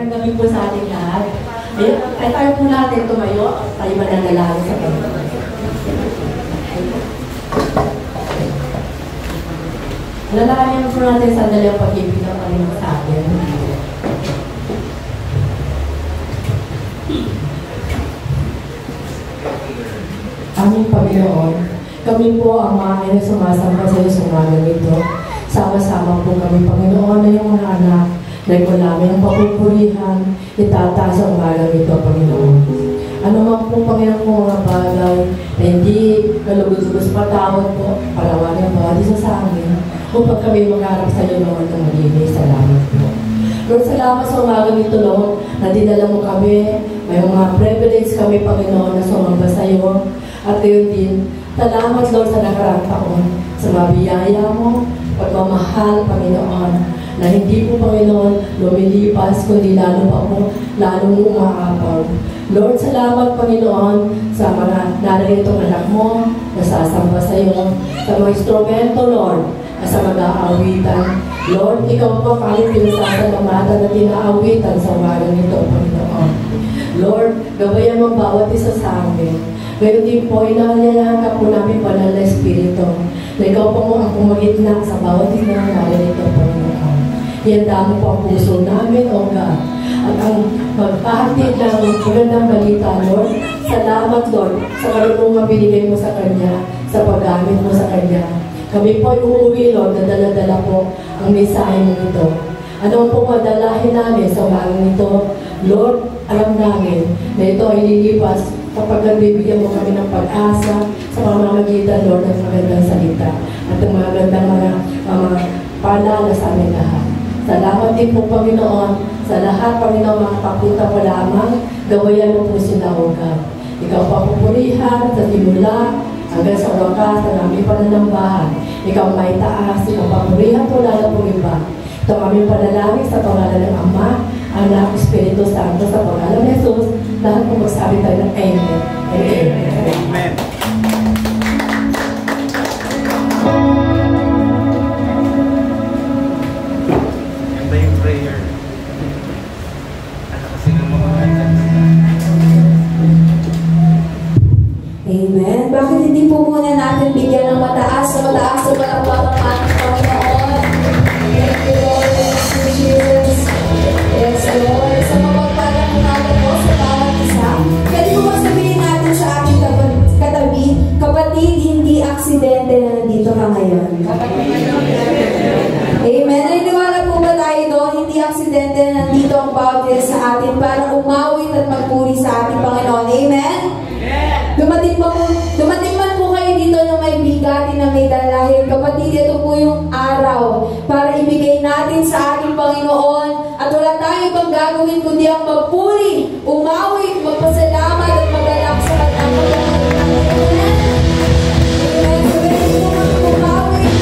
magandang gabi po sa ating lahat. Ay tayo po natin tumayo, tayo mananalangin sa Panginoon. Nalalayan po natin sa sandali ang pag-ibig ng Panginoon sa atin. Aming Panginoon, kami po ang mga na sumasamba sa iyo sa umagang ito. Sama-sama po kami, Panginoon, na yung mga anak na ikaw namin ang papupurihan, itataas ang umagang ito, Panginoon. Ano man po, Panginoon, po mga bagay na hindi kalugod-lugos patawad po, palawanin po, isa sa amin, upang kami magharap sa iyo naman ng malinis. Salamat po. Lord, salamat sa umagang ito, Lord, na dinala mo kami, may mga privilege kami, Panginoon, na sumamba sa iyo. At gayon din, salamat, Lord, sa nakaraang taon, sa mabiyaya mo, pagmamahal, Panginoon, na hindi po, Panginoon, lumilipas, kundi lalo pa po, lalong umaapaw. Lord, salamat, Panginoon, sa mga naritong anak mo, na sasamba sa iyo, sa mga instrumento, Lord, at sa mag-aawitan. Lord, ikaw po kahit pinasasalamatan na tinaawitan sa umagang ito, Panginoon. Lord, gabayan mo bawat isa sa amin. Ngayon din po, inaalayahan ka po namin, Banal na Espiritu, na ikaw po mo ang pumagitna sa bawat isinangalan nito, Panginoon. Ihanda mo po ang puso namin, O God, at ang magpahatid ng magandang balita, Lord. Salamat, Lord, sa karunungan binigay mo sa Kanya, sa paggamit mo sa Kanya. Kami po ay uuwi, Lord, na dala-dala po ang mensahe mo ito. Ano po madalahin namin sa umagang ito? Lord, alam namin na ito ay lilipas kapag nagbibigyan mo kami ng pag-asa sa pamamagitan, Lord, ng magandang salita at ng magandang mga paalala sa amin lahat. Salamat din po, Panginoon, sa lahat, Panginoon, mga kapunta po lamang, gawayan mo po sila, O God. Ikaw pa pupurihan sa simula hanggang sa wakas ng aming pananambahan. Ikaw may taas, ikaw papurihan po lalo po iba. Ito ang aming panalangin sa pangalan ng Ama, Anak, Espiritu Santo, sa pangalan ng Jesus. Lahat po magsabi tayo ng Amen. Amen. Amen. Ganda yung prayer. Kasi ng mga Amen. Bakit hindi po muna natin bigyan ng mataas na palakpakan ang ating Panginoon? Thank you, Lord. Thank you, Jesus. Yes, Lord. Sa mapagpalang natin po sa bawat isa, pwede po sabihin natin sa ating katabi, kapatid, hindi aksidente na nandito ka ngayon. Amen. Naniniwala po ba tayo doon? Hindi aksidente na nandito ang bawat isa sa atin para umawit at magpuri sa ating Panginoon. Amen? Dumating man po kayo dito na may bigati na may dalahin. Kapatid, ito po yung araw para ibigay natin sa ating Panginoon. At wala tayo ibang gagawin kundi ang magpuri, umawit, magpasalamat at magalak sa kanyang Panginoon. Amen. So, ganyan po mag-umawit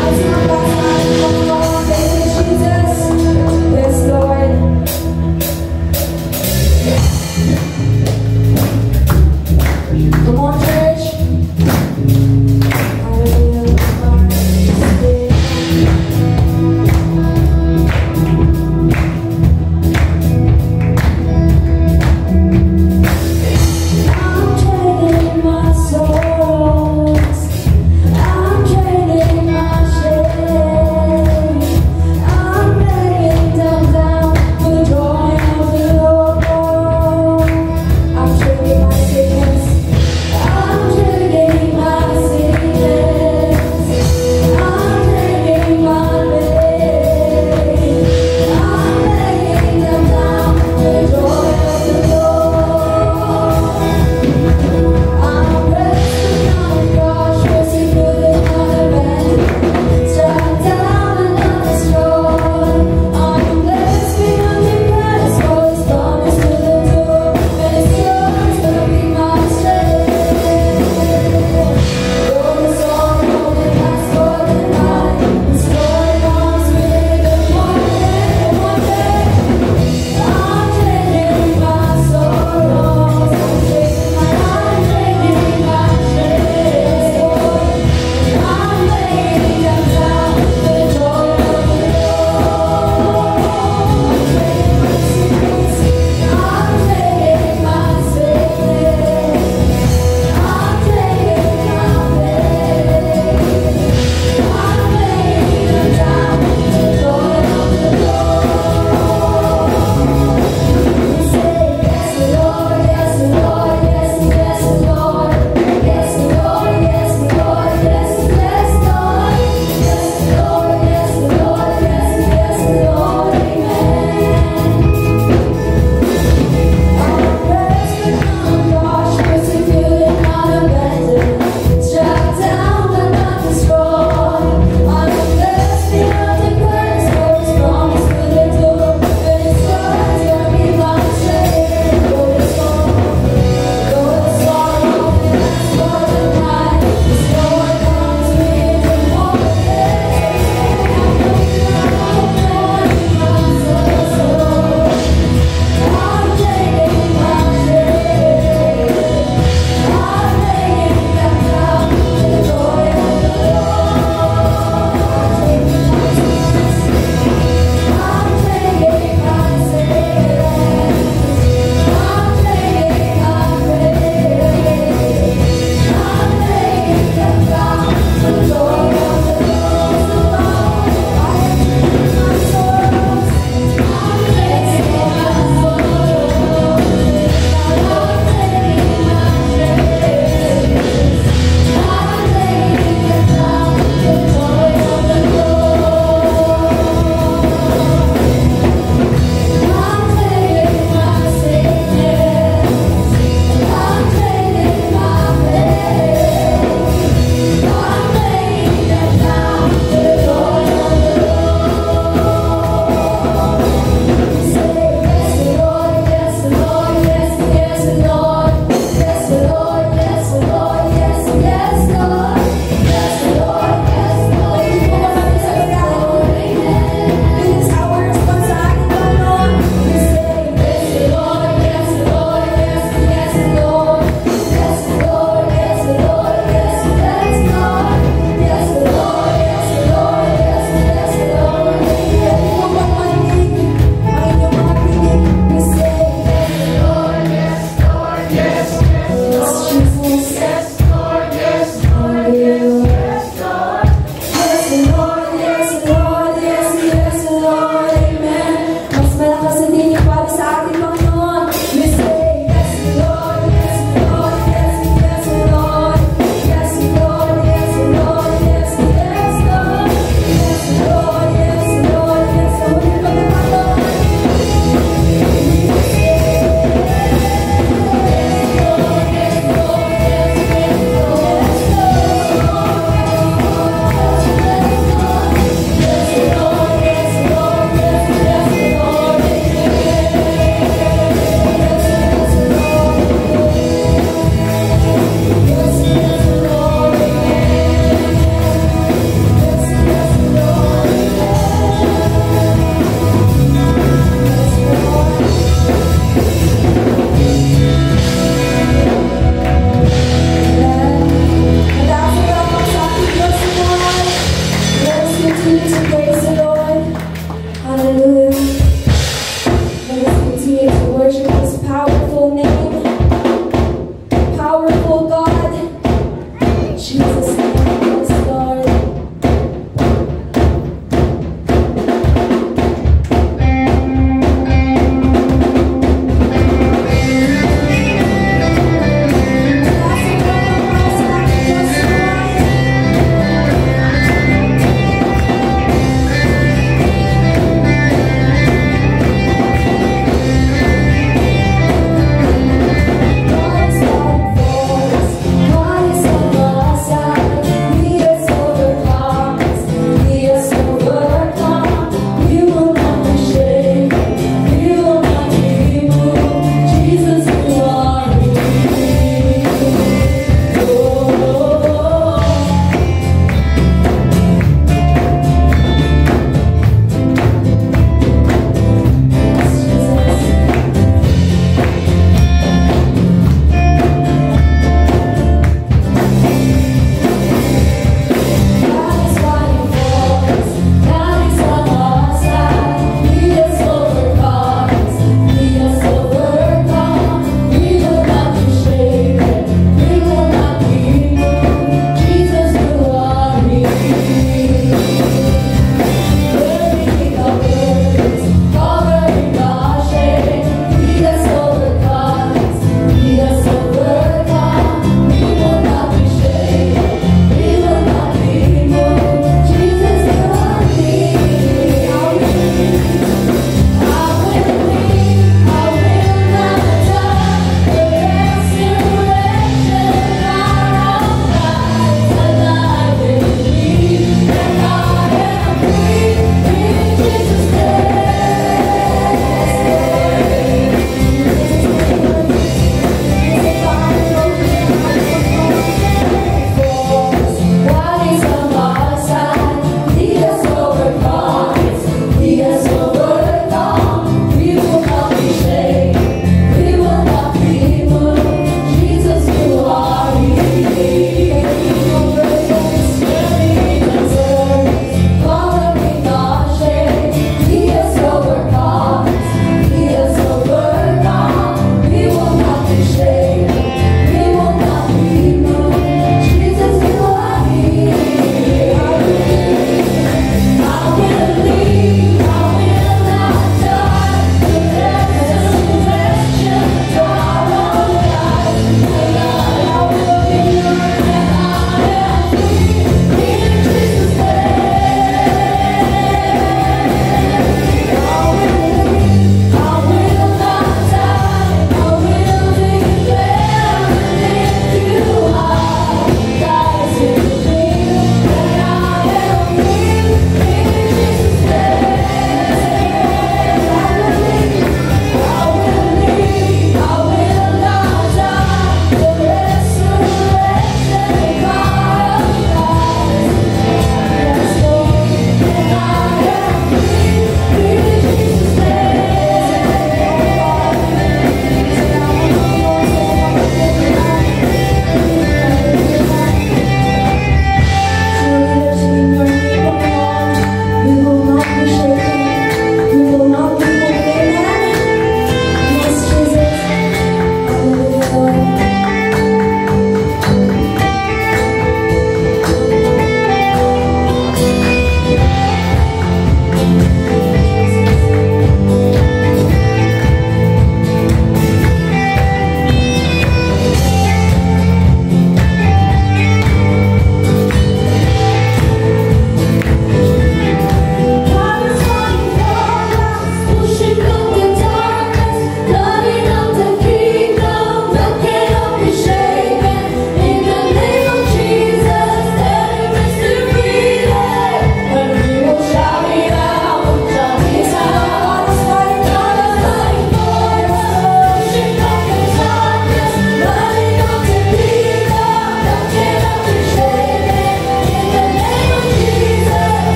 at sumamba sa ating Panginoon. Thank you, Jesus. Yes, Lord. Come on, church. I'm trying We worship His powerful name, powerful God. In Jesus' name, yes, Lord. God is like force.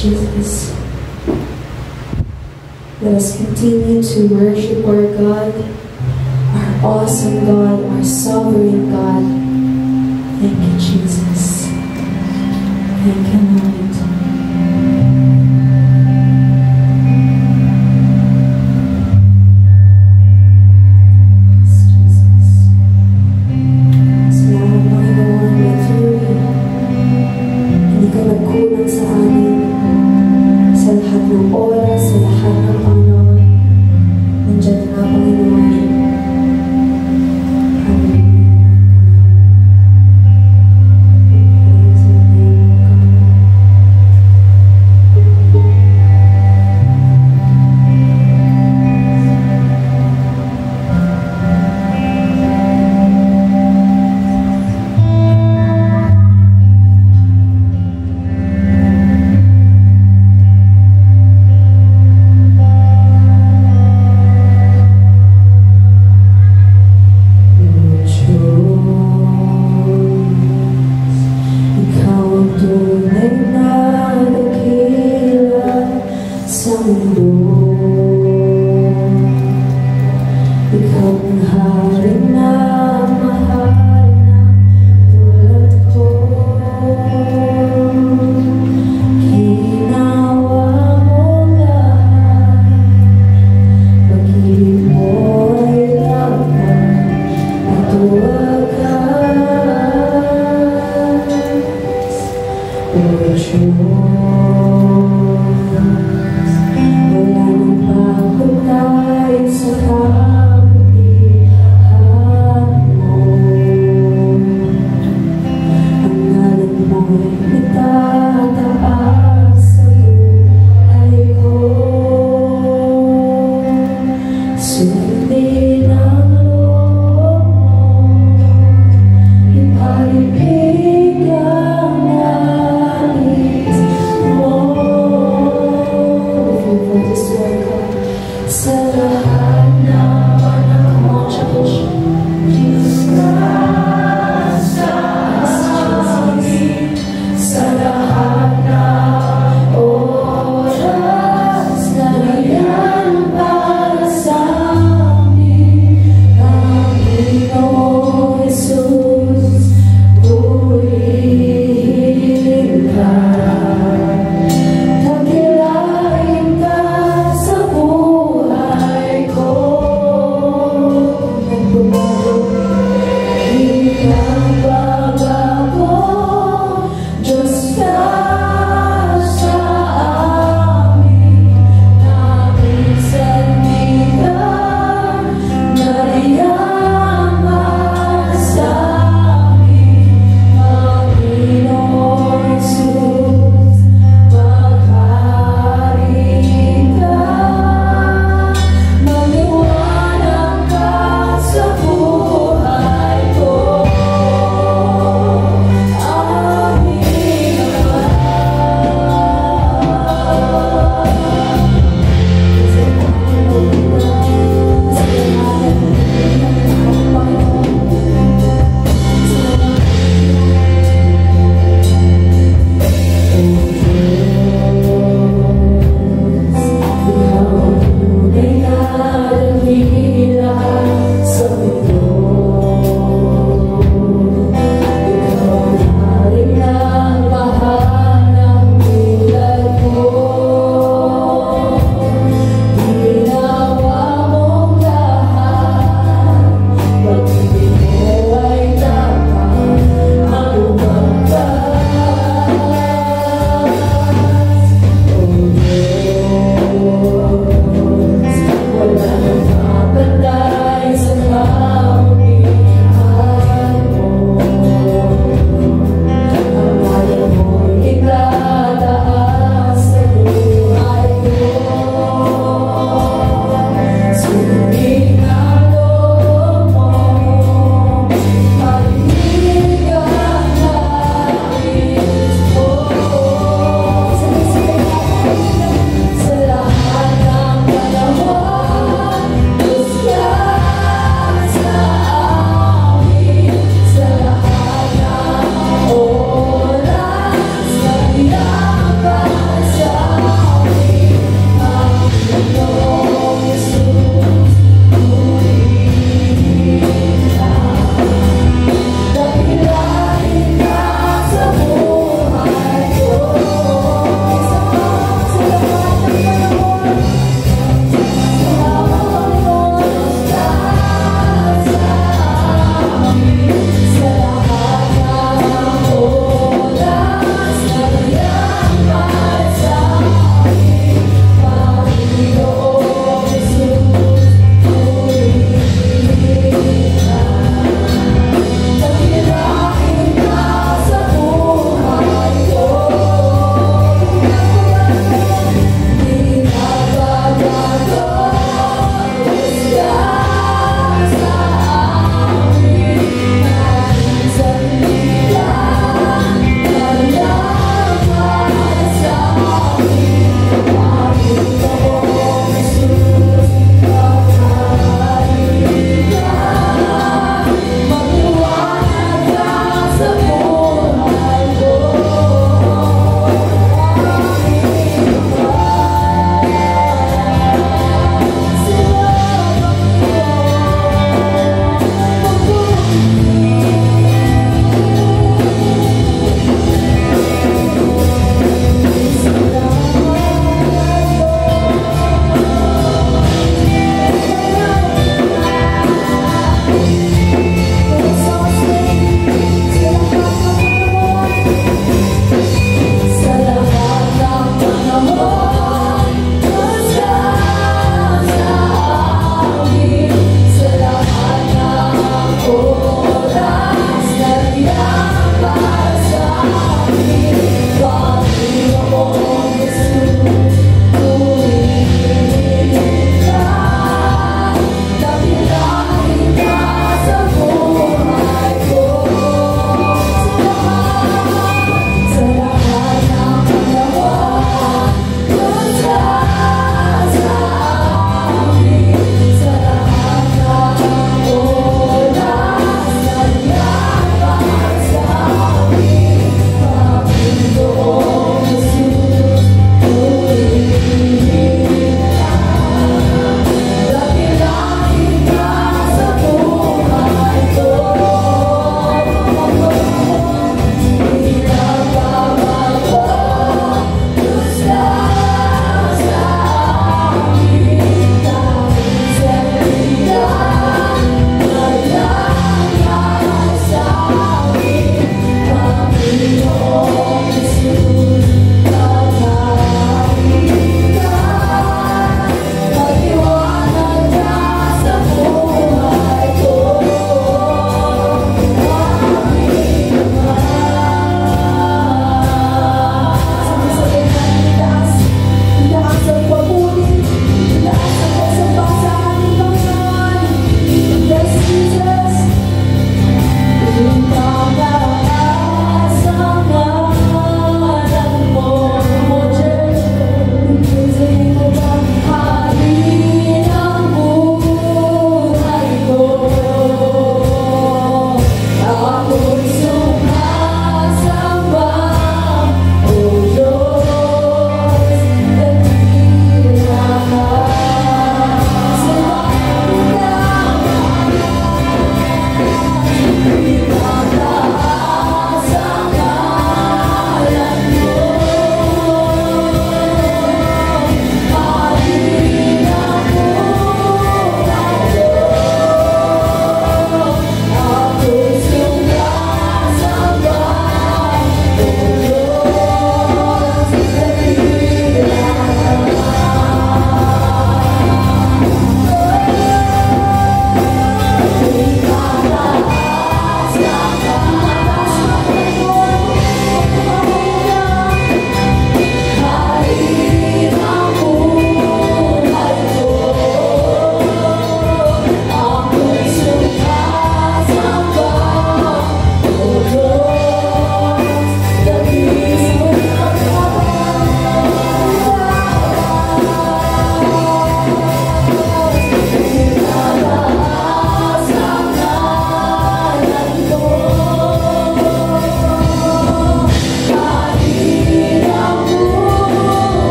Jesus. Let us continue to worship our God, our awesome God, our sovereign God. Thank you, Jesus. Thank you, Lord. Yes, Jesus. Salamat, Panginoon, with you. Hindi ka nagkulang sa amin. Sa lahat ng oras, sa lahat ng Panginoon. Nandiyan na, Panginoon. Hallelujah.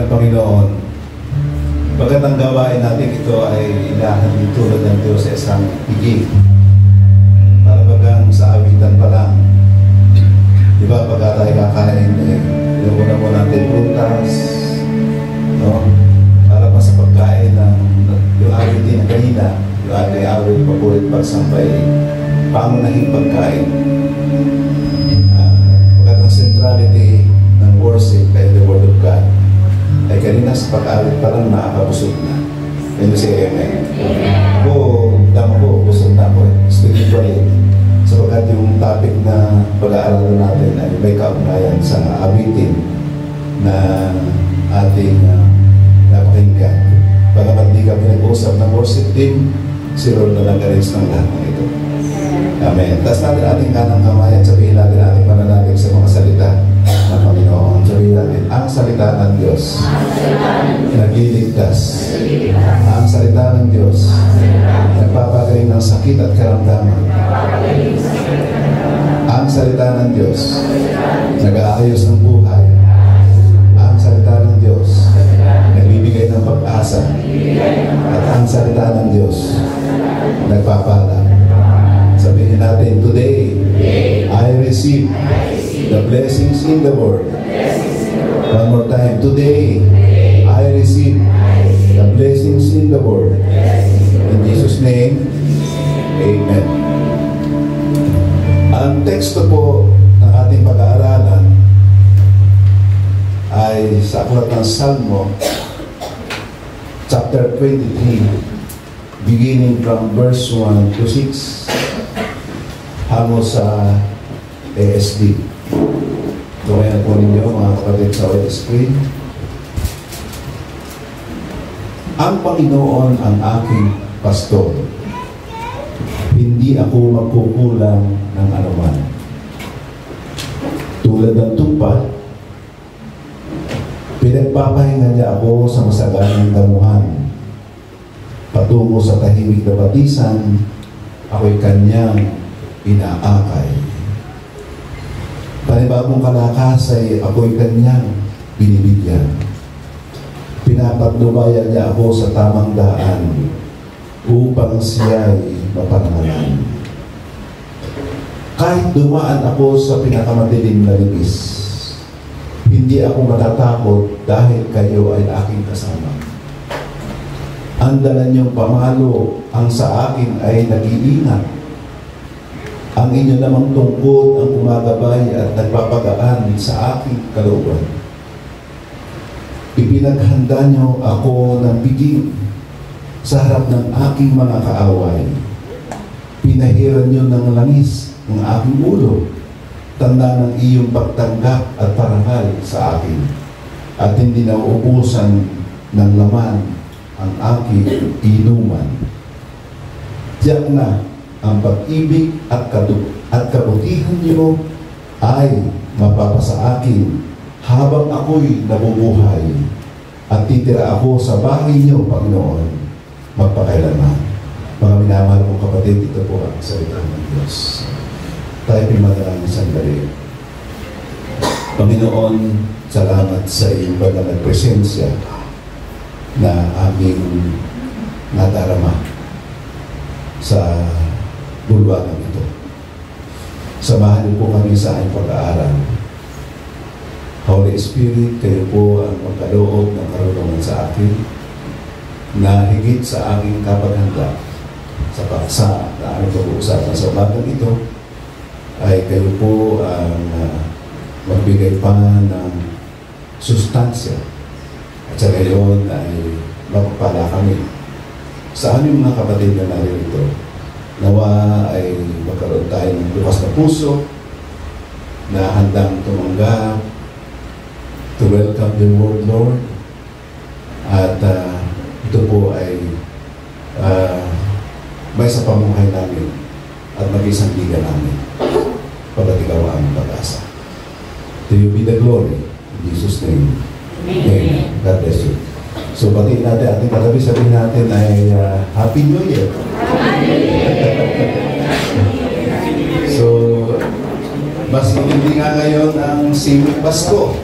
ng Panginoon. Pagkat ang gawain natin ito ay inahandin tulad ng Diyos sa isang higit. Para bagang sa awitan pa lang. Di ba, pagka tayo kakain, inuuna mo natin prutas, no? Para pa sa pagkain ng yung awitin na kanina, yung ating awit papulit pagsampay, pangunahing pagkain. Pagkat ang centrality ng worship ay the Word of God, ay kanina sa pag-awit pa lang nakakabusog na. Yun si Amen. Ako, dama ko, busog na ako spiritually. Sapagkat yung topic na pag-aaralan natin ay may kaugnayan sa awitin na ating napakinggan. Pagkapat di kami nag-usap ng worship team, si Lord na nag-arrange ng lahat ng ito. Amen. Tapos natin ating kanang kamay at sabihin natin ating pananalig sa mga salita ng Panginoon. Sabihin natin, ang salita ng Diyos nagliligtas. Ang salita ng Diyos nagpapagaling ng sakit at karamdaman. Ang salita ng Diyos nag-aayos ng buhay. Ang salita ng Diyos nagbibigay ng pag-asa. At ang salita ng Diyos nagpapala. Sabihin natin, today I receive the blessings in the Word. One more time, today I receive the blessings in the Word. In Jesus' name, Amen. Ang teksto po ng ating pag-aaralan ay sa aklat ng Salmo, chapter 23, beginning from verse 1 to 6, hango sa ASD. Ito kaya po ninyo, mga kapatid sa white screen. Ang Panginoon ang aking pastor. Hindi ako magkukulang ng anuman. Tulad ng tupa, pinagpapahinga niya ako sa masaganang damuhan. Patungo sa tahimik na batisan, ako'y kanyang inaakay. Panibagong kalakasay, ako'y kanyang binibigyan. Pinapatnubayan niya ako sa tamang daan upang siya'y maparangalan. Kahit dumaan ako sa pinakamadilim na libis, hindi ako matatakot dahil kayo ay aking kasama. Ang dala niyong pamalo ang sa akin ay nag-iingat. Ang inyo namang tungkod ang gumagabay at nagpapagaan sa aking kalooban. Ipinaghanda niyo ako ng biging sa harap ng aking mga kaaway. Pinahiran niyo ng langis ng aking ulo, tanda ng iyong pagtanggap at parangal sa akin, at hindi na uubusan ng laman ang aking inuman. Tiyak na ang pag-ibig at kabutihan niyo ay mapapasa akin habang ako'y nabubuhay, at titira ako sa bahay niyo, Panginoon, magpakailanman. Mga minamahal kong kapatid, ito po ang salita ng Diyos. Tayo pimadalangin sandali. Panginoon, salamat sa iyong banal na presensya na aming nadarama sa bulwanan ito. Samahan niyo po kami sa aking pag-aaral. Holy Spirit, kayo po ang magkaloob ng karunungan sa akin na higit sa aking kapaghanda sa paksa na aming pag-uusapan sa umagang ito, ay kayo po ang magbigay pa ng sustansya, at sa gayon ay mapapala kami sa aming mga kapatid na narito. Nawa ay magkaroon tayo ng bukas na puso na handang tumanggap, to welcome the word, Lord, at ito po ay may sa pamuhay namin at mag-isang liga namin pagkat ikaw ang pag-asa. To you be the glory. In Jesus' name. Amen. God bless you. So, batiin natin ating katabi, sabihin natin ay Happy New Year. So, mas hindi nga ngayon ang Simit Pasko.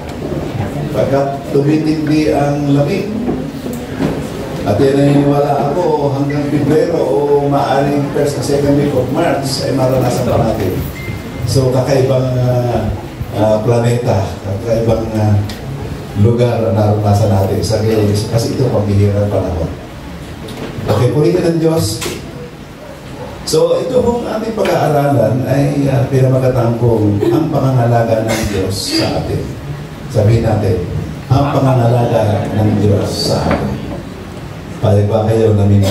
Pagkat tumitindi ang lamig. At yan naniniwala ako hanggang Pebrero o maaaring first na second week of March ay maranasan pa natin. So kakaibang planeta, kakaibang lugar na naranasan natin. Kasi ito pambihirang panahon. Okay, purihin ng Diyos. So ito pong ating pag-aaralan ay pinamagatangkong ang pangangalaga ng Diyos sa atin. Sabihin natin, ang pangangalaga ng Diyos sa atin. Pwede ba kayo na may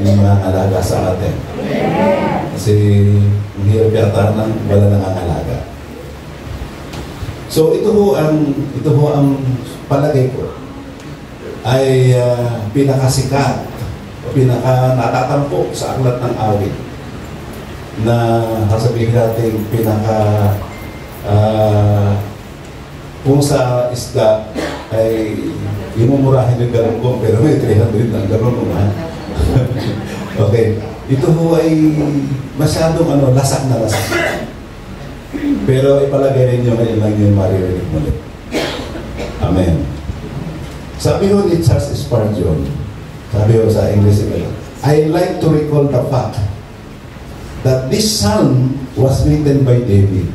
mga alaga sa atin? Kasi ang hirap yata nang wala nangangalaga. So ito ho ang palagay ko ay pinakasikat o natatampo sa aklat ng awit na sasabihin natin kung sa isda ay imumurahin yung galunggong pero may 300 ng galunggong. Okay, ito ho ay masyadong lasak na lasak. Pero ipalagay ninyo ngayon lang yung maririnig muli. Amen. Sabi ho ni Charles Spurgeon, sabi ho sa English, I like to recall the fact that this psalm was written by David,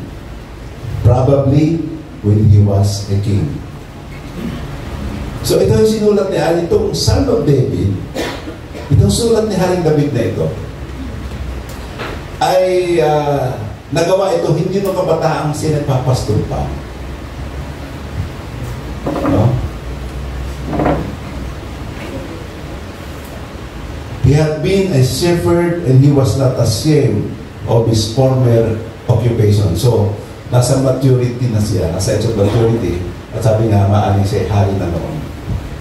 probably when he was a king. So ito yung sinulat ni Haring, itong Psalm of David, itong sulat ni Haring David na ito, ay nagawa ito hindi ng kabataang sinagpapastol pa. No? He had been a shepherd and he was not ashamed of his former occupation. So, nasa maturity na siya, nasa age of maturity, at sabi nga, maaling siya hari na noon.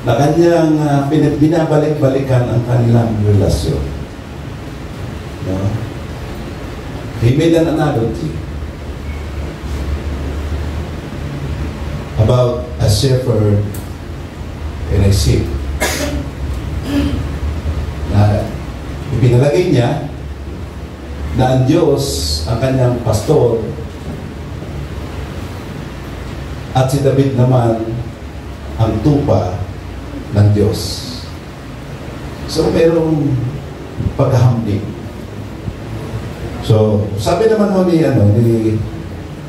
Na kanyang binabalik-balikan ang kanilang relasyon. No? He made an analogy about a shepherd and a sheep. Na ipinalagay niya na ang Diyos ang kanyang pastor at si David naman ang tupa ng Diyos. So merong paghahambing. So, sabi naman ho ni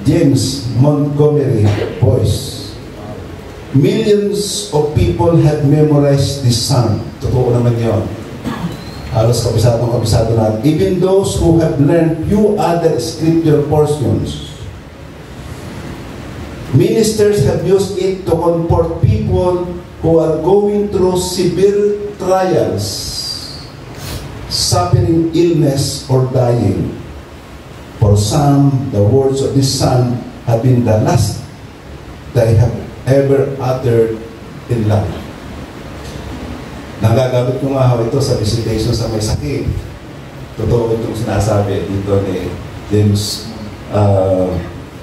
James Montgomery Boyce, millions of people have memorized this psalm. Totoo naman yun. Halos kabisado natin. Even those who have learned few other scripture portions. Ministers have used it to comfort people who are going through severe trials, suffering illness or dying. For some, the words of this psalm have been the last they have ever uttered in life. Nagagamit ko nga ito sa visitation sa may sakit. Totoo itong sinasabi dito ni James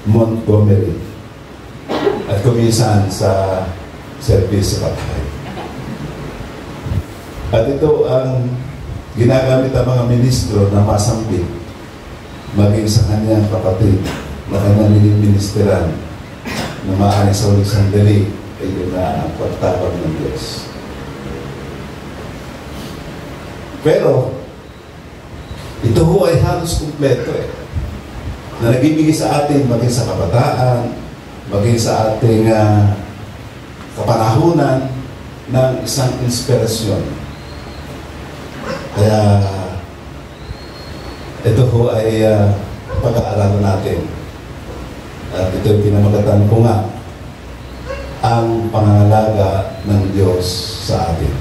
Montgomery. At kumisan sa service sa patay. At ito ang ginagamit ng mga ministro na masambit maging sa kanyang kapatid na kanyang niliministeran na maaaring sa ulit sandali ay yun na ang pagtabang ng Diyos. Pero ito ho ay halos kumpleto na nagbibigay sa atin maging sa kabataan, maging sa ating kapanahunan ng isang inspirasyon. Kaya ito ho ay pag-aaralan natin. At ito yung pinamagatan ko nga ang pangangalaga ng Diyos sa atin.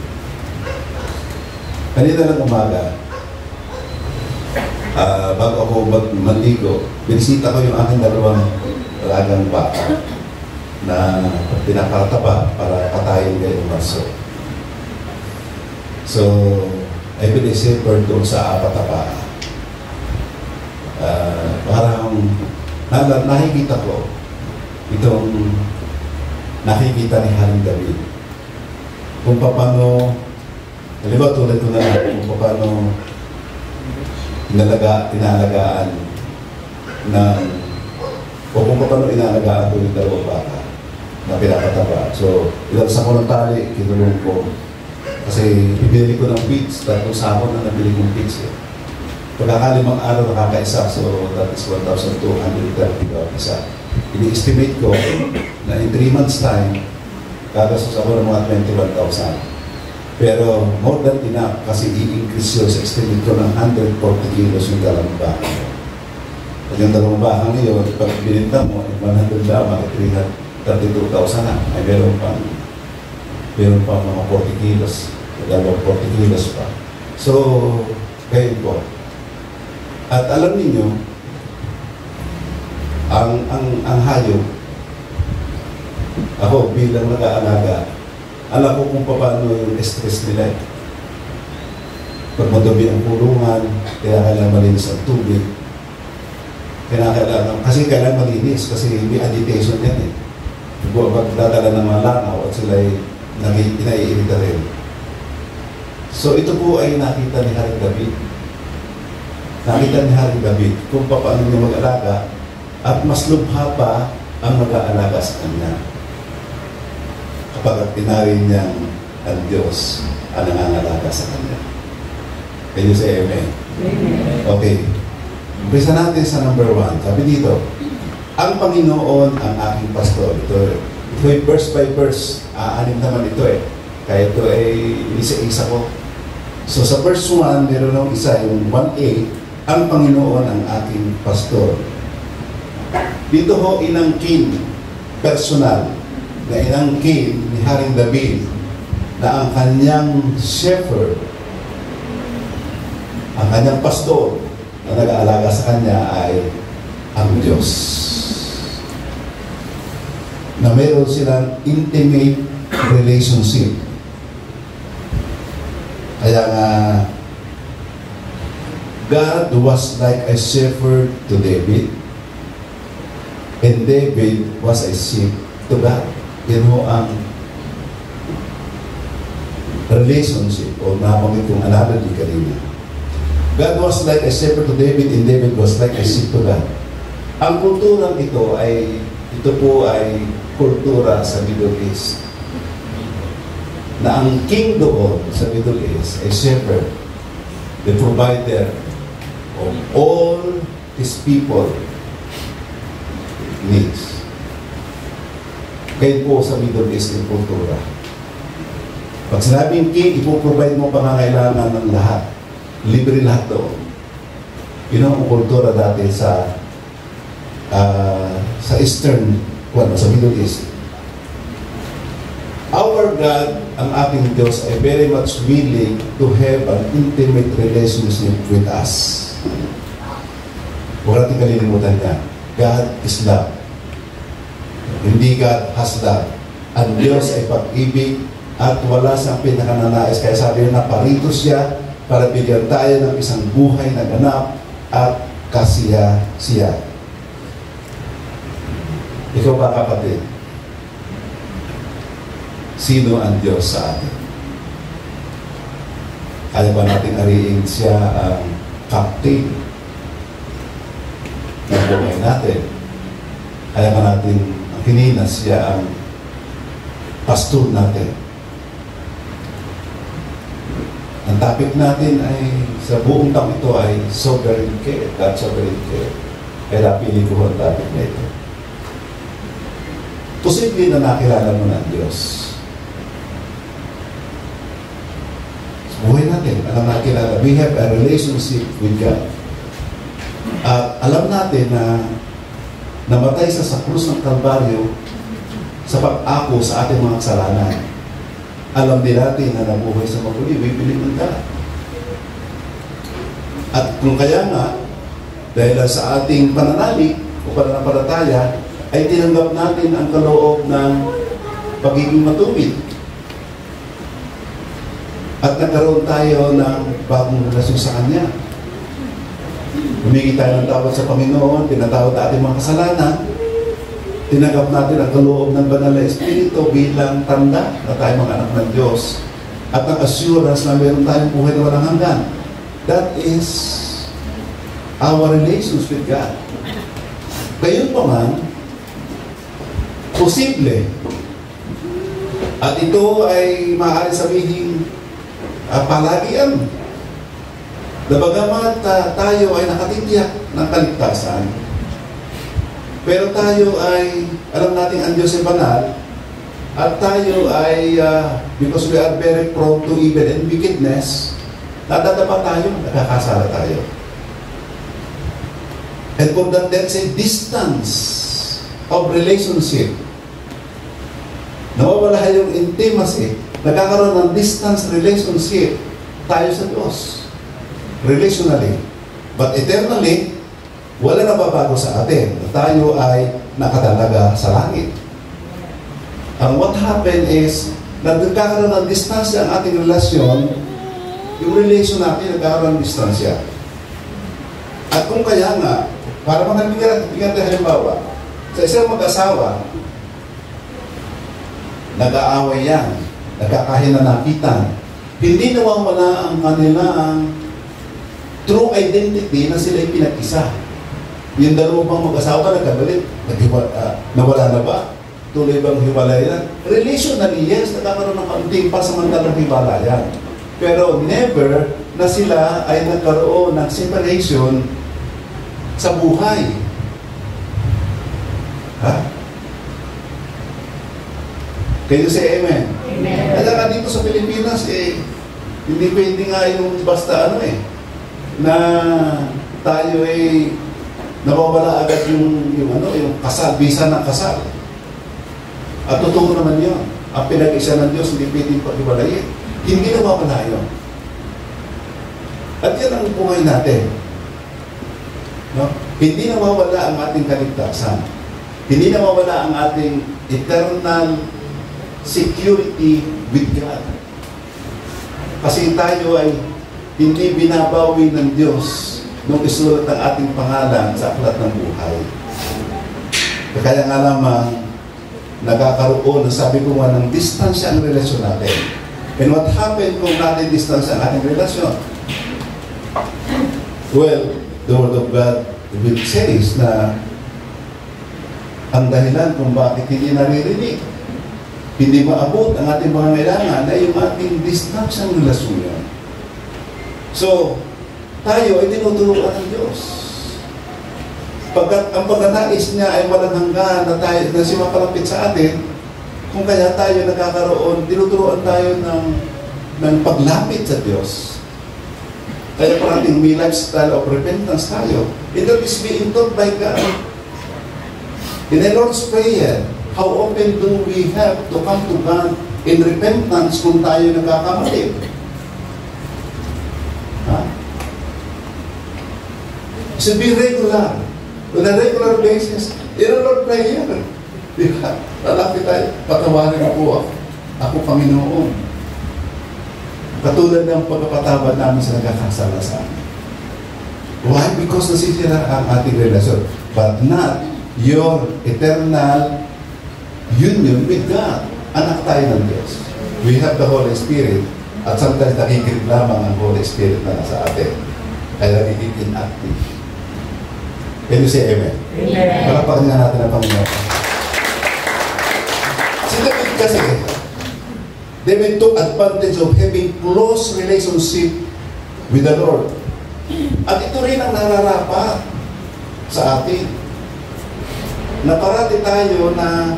Kanina ng umaga, bago ako maligo, binisita ko yung aking dalawang alagang baka na pinapataba para patayin kayo ng baso. So, I been a shepherd doon sa apat na baka. Parang nakikita ko itong nakikita ni Haring David kung paano, halimbawa tulad ko na kung paano inaalagaan o kung paano inaalagaan ko yung dalawang baka. na pinakataba. So, ilalasa ko ng tali, kinulong ko. Kasi ibili ko ng pigs, 3 sako na nabili kong pigs eh. Pagkakalimang araw nakakaisa, so that is 1,230 isa. Ini-estimate ko na in 3 months time, gagastos ako ng mga 21,000. Pero more than enough kasi i-increase yun sa estimate ko ng 140 kilos yung dalawang baka. At yung dalawang baka ngayon, pag bininta mo, 100 lamang, 332,000 na. Ay meron pa mga 40 kilos. Dalawang 40 kilos pa. So, kayo po. At alam niyo ang hayop, ako bilang nag-aalaga, alam ko kung paano yung stress nila. Pag madumi ang kulungan, kaya kailangan malinis ang tubig. Kasi kailangan malinis, kasi may agitation yan eh. Magdadala ng mga langaw at sila ay inaiirita rin. So ito po ay nakita ni Haring David. Nakita ni Haring David kung paano niya mag-alaga at mas lubha pa ang mag-aalaga sa kanya. Kapag tinarin niyang ang Diyos ang nangangalaga sa kanya. Can you say amen? Amen. Okay. Umpisa natin sa number 1. Sabi dito, ang Panginoon ang aking pastor. Ito ay verse by verse. Anim naman ito eh. Kaya ito ay isa-isa ko. So sa verse 1, meron ng isa, yung 1a, ang Panginoon ang aking pastor. Dito ho, inangkin, personal, na inangkin ni Haring David na ang kanyang shepherd, ang kanyang pastor na nag-aalaga sa kanya ay ang Diyos. Na meron silang intimate relationship. Kaya nga, God was like a shepherd to David, and David was a sheep to God. Yan mo ang relationship o nabanggit kong analogy kanina. God was like a shepherd to David and David was like a sheep to God. Ang kulturang ito po ay kultura sa Middle East. Na ang king doon sa Middle East ay shepherd, the provider of all his people needs. Kaya po sa Middle East yung kultura. Pag sinabing king, ipoprovide mo pangangailangan ng lahat. Libre lahat doon. Yun ang kultura dati sa Eastern, sa Middle East. Our God, ang ating Diyos, ay very much willing to have an intimate relationship with us. Huwag natin kalilimutan niya. God is love. Hindi God has love. Ang Diyos ay pag-ibig at wala siyang pinakananais. Kaya sabi niya na parito siya para bigyan tayo ng isang buhay na ganap at kasiya-siya. Ikaw ba, kapatid? Sino ang Diyos sa atin? Kaya ba natin ariin siya ang captain ng buhay natin? Kaya ba natin hininas siya ang pastor natin? Ang topic natin ay sa buong taong ito ay sovereign care, God's sovereign care. Kaya napili ko ang topic na ito. Posible na nakilala mo ng Diyos. Sa buhay natin, alam na kilala. We have a relationship with God. At alam natin na namatay sa krus ng Kalbaryo sa pag-ako sa ating mga kasalanan. Alam din natin na nabuhay sa maguli, we believe in God. At kung kaya nga, dahil sa ating pananalig o pananampalataya, ay tinanggap natin ang kaloob ng pagiging matuwid. At nagkaroon tayo ng bagong relasyon sa Kanya. Humingi tayo ng tawad sa Panginoon, pinatawad ating mga kasalanan, tinanggap natin ang kaloob ng Banal na Espiritu bilang tanda na tayo mga anak ng Diyos at ang assurance na meron tayong buhay na walang hanggan. That is our relations with God. Gayon pa man, posible At ito ay maaari sabihin palagian. Na bagamat tayo ay nakatitiyak ng kaligtasan, pero tayo ay, alam natin ang Diyos ay banal, at tayo ay, because we are very prone to evil and wickedness, nadadapa tayo, nakakasala tayo. And for that, there's a distance of relationship. Nawawala yung intimacy, nagkakaroon ng distance relationship tayo sa Diyos. Relationally. But eternally, wala na babago sa atin. Tayo ay nakatalaga sa langit. And what happened is, nagkakaroon ng distansya ang ating relasyon, yung relation natin, nagkakaroon ng distansya. At kung kaya nga, para bigyan tayo halimbawa, sa isang mag-asawa, nag-aaway yan, nagkakahinanakitan, hindi nawawala ang kanilang true identity na sila ay pinag-isa. Yung dalawang mag-asawa nagkagalit, nawala na ba? Tuloy bang hiwalayan? Relationally, yes, nagkakaroon ng kaunting pasamantalang hiwalayan. Pero never na sila ay nagkaroon ng separation sa buhay. Ha? Kayo say amen? Amen. Kaya nga dito sa Pilipinas, hindi pwede nga yung basta na tayo nawawala agad yung kasal, bisa ng kasal. At totoo naman yun. Ang pinag-isa ng Diyos, hindi pwedeng pag-iwalayin. Hindi nawawala yun. At yan ang buhay natin. No? Hindi nawawala ang ating kaligtasan. Hindi nawawala ang ating eternal security with God. Kasi tayo ay hindi binabawi ng Diyos nung isulat ang ating pangalan sa aklat ng buhay. Kaya nga lamang, nagkakaroon, sabi ko nga, ng distansya ang relasyon natin. And what happened kung natin distansya ang ating relasyon? Well, the Word of God says na ang dahilan kung bakit hindi naririnig, hindi maabot ang ating mga kailangan ay yung ating distansyang relasyon. So, tayo ay tinuturuan ng Diyos. Pagkat ang pagnanais niya ay walang hanggan na tayo na sumapalapit sa atin, kung kaya tayo nagkakaroon, tinuturuan tayo ng paglapit sa Diyos. Kaya parating may lifestyle of repentance tayo. And that is being taught by God. In the Lord's Prayer, how often do we have to come to God in repentance kung tayo nagkakamali? It should be regular. On a regular basis, in a Lord Prayer. Diba? Lalapit tayo, patawarin ako. Ako Panginoon. Katulad ng pagkapatawad namin sa nagkakasala sa amin. Why? Because nasisira ang ating relasyon. But not your eternal union with God. Anak tayo ng Diyos. We have the Holy Spirit at sometimes nakikinig lamang ang Holy Spirit na nasa atin. Kaya nagiging inactive. Can you say amen? Amen. Palapakan nga natin ang Panginoon. Si David kasi, David took advantage of having close relationship with the Lord. At ito rin ang nararapat sa atin. Na parati tayo na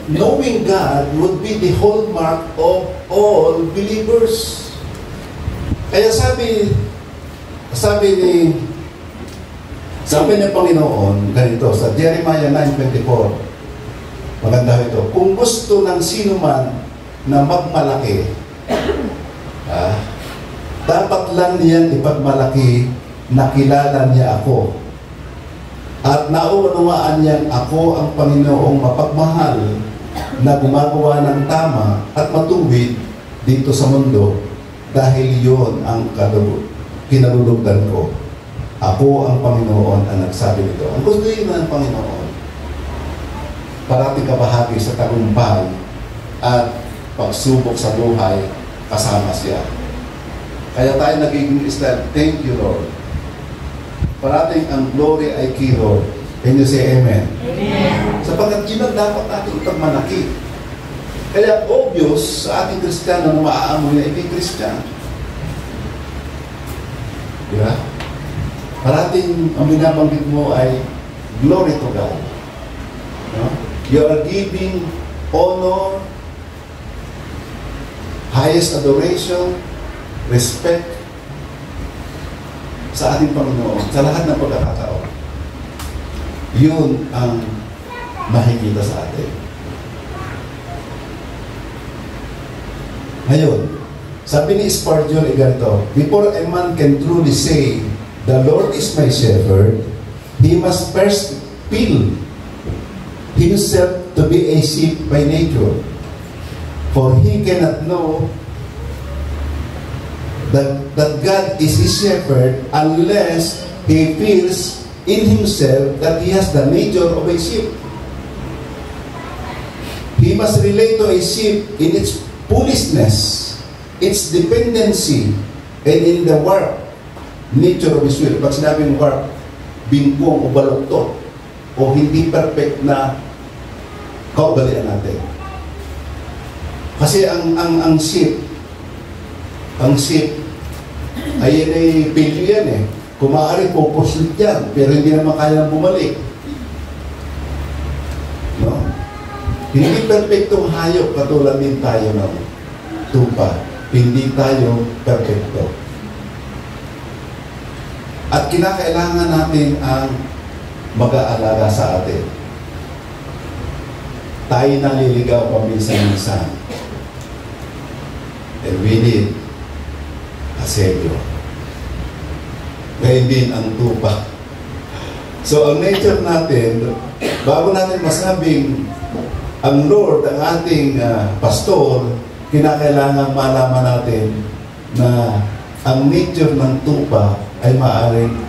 knowing God would be the hallmark of all believers. Kaya sabi ng Panginoon ganito sa Jeremiah 9:24, maganda ito, kung gusto ng sino man na magmalaki, dapat lang niyan ipagmalaki na kilala niya ako at naunawaan niyan ako ang Panginoong mapagmahal na gumagawa ng tama at matuwid dito sa mundo, dahil yon ang kinalulugdan ko. Ako ang Panginoon ang nagsabi nito. Ang gusto yun ng Panginoon, parating kabahagi sa tagumpay at pagsubok sa buhay, kasama siya. Kaya tayo nagiging Israel, thank you Lord. Parating ang glory ay kay Lord. Can you say amen? Amen. Sa Sapagkat yun ang dapat natin ipagmalaki. Kaya obvious sa ating Kristiyano na maaamoy na ikay Kristiyano. Diba? Parating ang binabanggit mo ay glory to God. No? You are giving honor, highest adoration, respect sa ating Panginoon sa lahat ng pagkakataon. Yun ang makikita sa atin. Ngayon, sabi ni Spurgeon ay ganito, before a man can truly say, the Lord is my shepherd, he must first feel himself to be a sheep by nature. For he cannot know that God is his shepherd unless he feels in himself that he has the nature of a sheep. He must relate to a sheep in its foolishness, its dependency, and in the warped nature of his will. Pag sinabing warped, bingkong o baluktot, o hindi perfect na kaugalian natin. Kasi ang sheep ay yan ay pilyo yan eh. Kung maaari, pupuslit yan, pero hindi naman kaya bumalik. No? Hindi perfectong hayop, katulad din tayo ng tupa. Hindi tayo perfecto. At kinakailangan natin ang mag-aalaga sa atin. Tayo naliligaw paminsan-minsan. And we need a Savior. Ngayon din ang tupa. So, ang nature natin, bago natin masabing ang Lord, ang ating pastor, kinakailangan malaman natin na ang nature ng tupa ay maaaring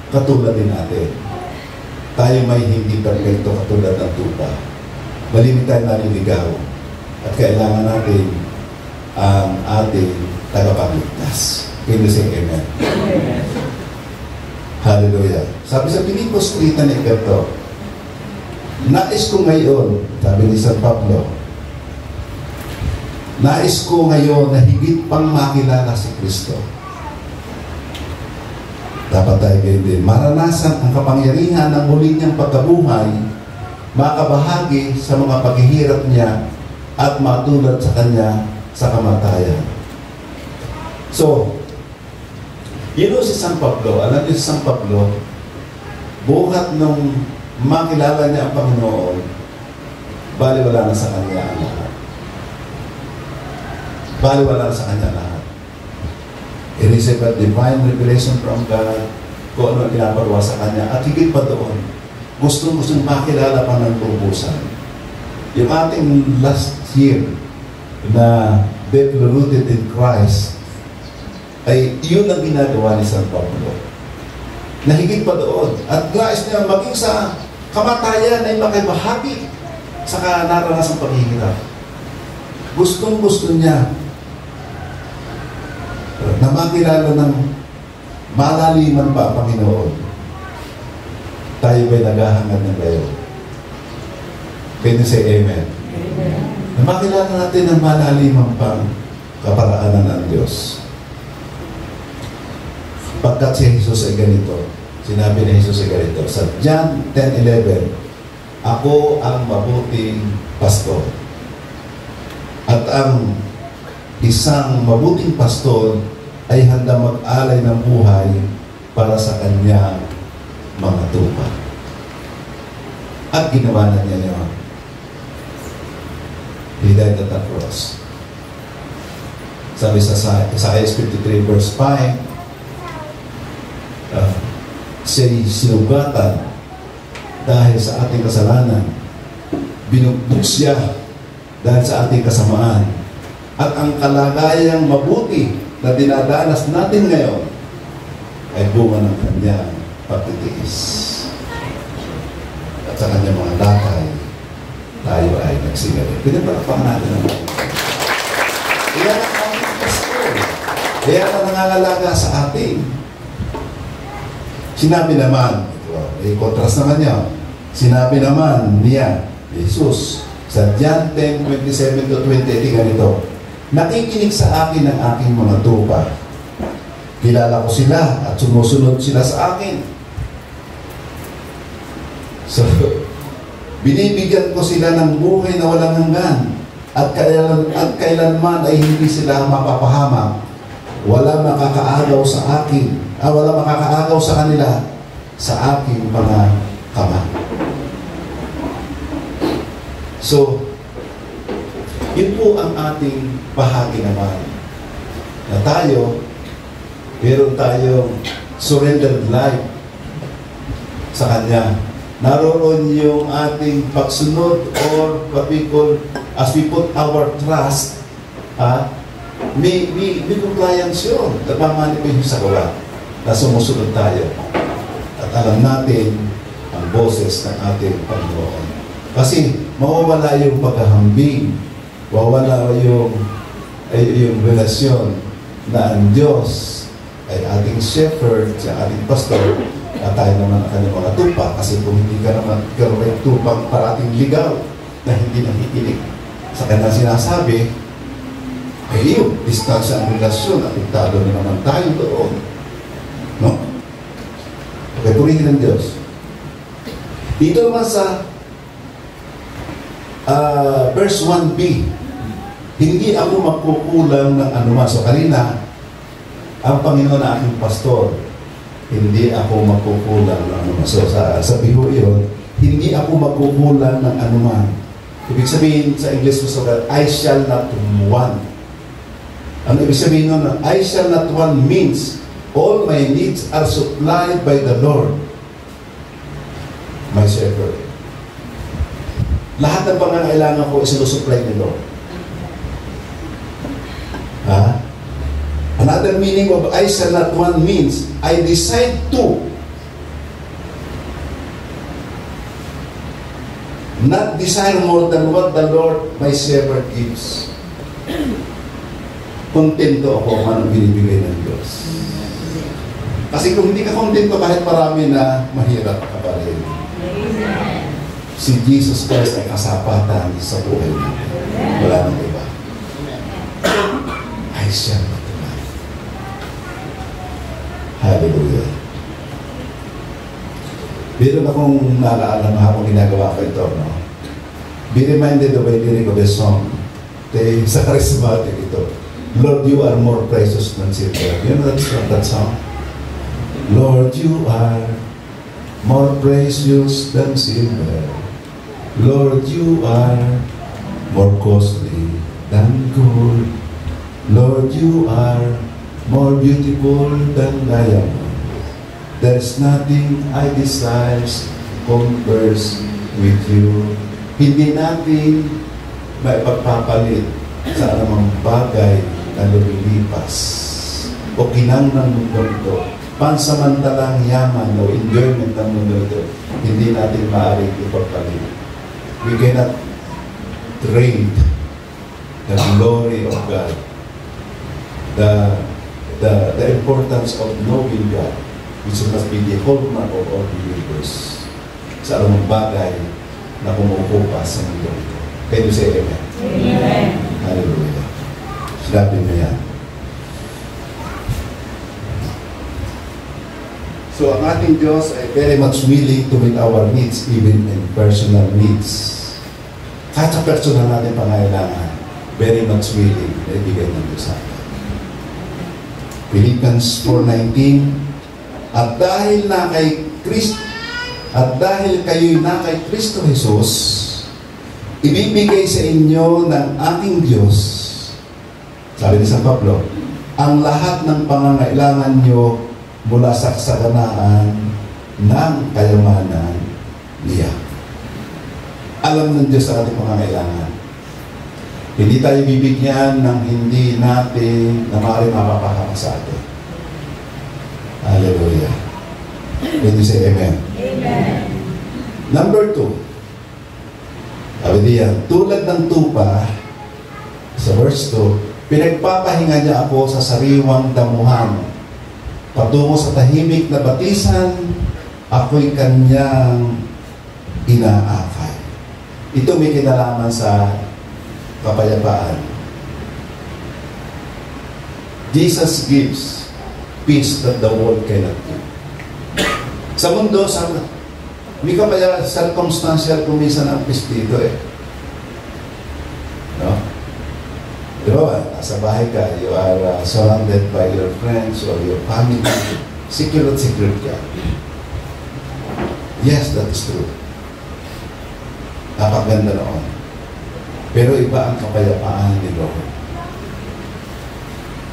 katulad din natin. Tayo may hindi perfecto katulad ng tupa. Malimit tayo naliligaw. At kailangan natin ang ating tagapagligtas. Can you say amen? Amen. Hallelujah. Sabi sa Pilipos 3 na ikato, nais ko ngayon, sabi ni San Pablo, nais ko ngayon na higit pang makilala si Kristo. Dapat tayo kayo din maranasan ang kapangyarihan ng muli niyang pagkabuhay, makabahagi sa mga paghihirap niya at matulad sa kanya sa kamatayan. So, si San Pablo, alam niyo si San Pablo, buhat nung makilala niya ang Panginoon, baliwala na sa kanya ang lahat. Baliwala na sa kanya lahat. He received a divine revelation from God, kung ano ang pinaparwa sa kanya. At higit pa doon, gustong makilala pa ng tubusan. Yung ating last year na deeply rooted in Christ, ay yun ang ginagawa ni San Pablo. Nahigit pa doon. At nais niya maging sa kamatayan ay makibahagi sa naranasan paghihirap. Gustong-gusto niya na makilala ng malaliman pa ang Panginoon. Tayo ba'y naghahangad ng gayon? Can you say amen? Amen. Na makilala natin ng malaliman pang kaparaanan ng Diyos. Pagkat si Jesus ay ganito, sinabi ni Jesus ay ganito, sa John 10:11, ako ang mabuting pastor. At ang isang mabuting pastor ay handa mag-alay ng buhay para sa kanyang mga tupa. At ginawa na niya yun. He died at the cross. Sabi sa Isaiah 53 verse 5, siya'y sinugatan dahil sa ating kasalanan. Binugbog siya dahil sa ating kasamaan. At ang kalagayang mabuti na dinadanas natin ngayon ay bunga ng kanyang pagtitiis. At sa kanyang mga lakay, tayo ay nagsigalit. Pinapalakpakan natin ang mga. Iyan ang ating pastor. Iyan ang nangangalaga sa atin. Sinabi naman, may contrast naman niya, sinabi naman niya Jesus. Sa John 10:27 to 20, ganito, nakikinig sa akin ang aking mga tupa. Kilala ko sila at sumusunod sila sa akin. So, binibigyan ko sila ng buhay na walang hanggan at kailanman ay hindi sila mapapahamak. Wala makakaagaw sa akin, wala makakaagaw sa kanila sa aking mga kamay. So, yun po ang ating bahagi naman na tayo, meron tayong surrendered life sa Kanya. Naroon yung ating pagsunod or what we call, as we put our trust, may compliance yun. Nagmamanifest sa gawa na sumusunod tayo. At alam natin ang boses ng ating Panginoon. Kasi mawawala yung paghahambing, mawawala yung relasyon na ang Diyos ay ating shepherd, sa ating pastor, at tayo naman ang kanyang mga tupa. Kasi kung hindi ka naman karoon tupang parating ligaw na hindi nakikinig sa kanyang sinasabi, ay yun, distansya ang relasyon at talo na naman tayo doon. No? Okay, purihin ng Diyos. Dito naman sa verse 1b, hindi ako magkukulang ng anuman. So kanina, ang Panginoon na aking pastor, hindi ako magkukulang ng anuman. So sa biho yun, hindi ako magkukulang ng anuman. Ibig sabihin sa English mo sabi, I shall not want. Ang ibig sabihin nun, I shall not want means all my needs are supplied by the Lord, my shepherd. Lahat ng pangangailangan ko isinusupply ni Lord. Another meaning of I shall not want means I decide to not desire more than what the Lord my shepherd gives. Kontento ako kung anong binibigay ng Diyos. Kasi kung hindi ka kontento kahit marami na, mahirap ka pa rin. Si Jesus Christ ay kasapatan sa buhay natin. Wala nang iba. I shall not want. Hallelujah. Meron akong naalala na habang ginagawa ko ito, no? Be reminded of a lyric of a song. Sa charismatic ito. Lord, you are more precious than silver. You know that song? Lord, you are more precious than silver. Lord, you are more costly than gold. Lord, you are more beautiful than diamond. There's nothing I desire compares with you. Hindi natin maipagpapalit sa anumang bagay na lumilipas o kinanglang mundo ito. Pansamantalang yaman o enjoyment ng mundo ito, hindi natin maaaring ipagpalit. We cannot trade the glory of God, the importance of knowing God, which must be the hallmark of all believers, sa anumang bagay na kumukupa sa mundo ito. Can you say amen? Amen. Hallelujah. Sinabi mo yan. So, ang ating Diyos ay very much willing to meet our needs, even in personal needs. Kahit sa personal natin pangailangan, very much willing na ibigay ng Diyos sa atin. Philippians 4:19, at dahil kayo'y na kay Kristo Jesus, ibibigay sa inyo ng aking Diyos, sabi ni San Pablo, ang lahat ng pangangailangan nyo mula sa kasaganaan ng kayamanan niya. Alam ng Diyos ang ating pangangailangan. Hindi tayo bibigyan ng hindi natin na maaaring mapapahama sa atin. Hallelujah. Can you say amen? Amen. Number 2. Sabi diyan, tulad ng tupa, sa verse 2, pinagpapahinga niya ako sa sariwang damuhan. Patungo sa tahimik na batisan, ako'y kanyang inaakay. ito may kinalaman sa kapayapaan. Jesus gives peace that the world cannot give. Sa mundo, may kapayapaan, circumstantial kumisan ang peace dito eh. No? Diba, nasa bahay ka, you are surrounded by your friends or your family. Secure ka. Yes, that is true. Napakaganda noon. Pero iba ang kapayapaan ni Lord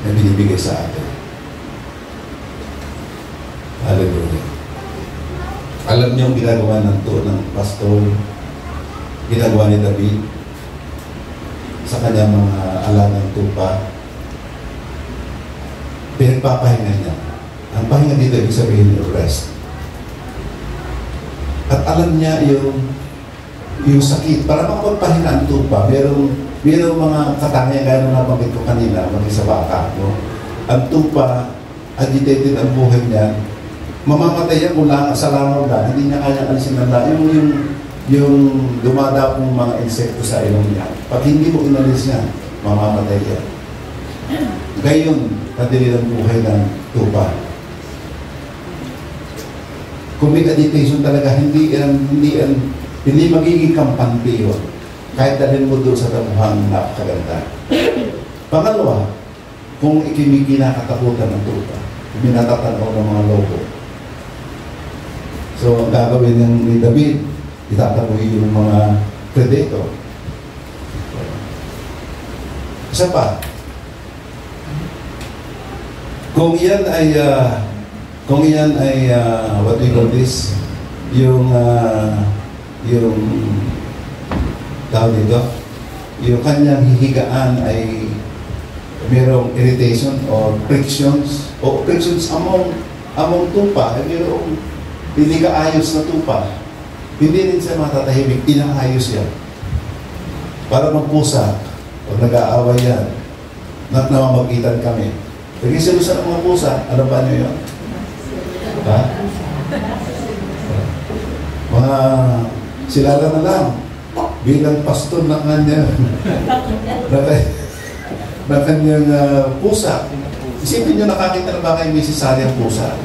na binibigay sa atin. Hallelujah. Alam niyo ang ginagawa ng pastor, ginagawa ni David sa kanyang mga alagang tupa. Pinagpapahinga niya. Ang pahinga dito, ibig sabihin yung rest. At alam niya yung sakit. Para makapagpahinga ang tupa, merong mga katangian, gaya na nabanggit ko kanina, maging sa baka. No? Ang tupa, agitated ang buhay niya, mamamatay yan kung sa langaw na, hindi niya kaya alisin ng lahat. Yung dumadapong mga insekto sa ilong niya. Pag hindi mo inalis yan, mamamatay yan. Gayon, kadili ang buhay ng tupa. Kung may agitation talaga, hindi magiging kampante yun. Kahit dalhin mo doon sa tamuhang napakaganda. Pangalawa, kung ikimikinakatakutan ng tupa, minatatanaw ng mga lobo. So, ang gagawin ni David, itataboy yung mga predator. Isa pa, kung yan ay what we call this, yung tawag dito, yung kanyang hihigaan ay mayroong irritation or frictions among tupa, ay mayroong hindi kaayos na tupa. Hindi rin siya matatahimik, inaayos yan. Para magpusa, pag nag-aaway yan, namamagitan kami. Nagisilusan ang mga pusa, alam ba niyo yun? Ha? Mga silala na lang, bilang pastor ng kanyang pusa. Isipin nyo, nakakita na ba kayo may sisali ang pusa?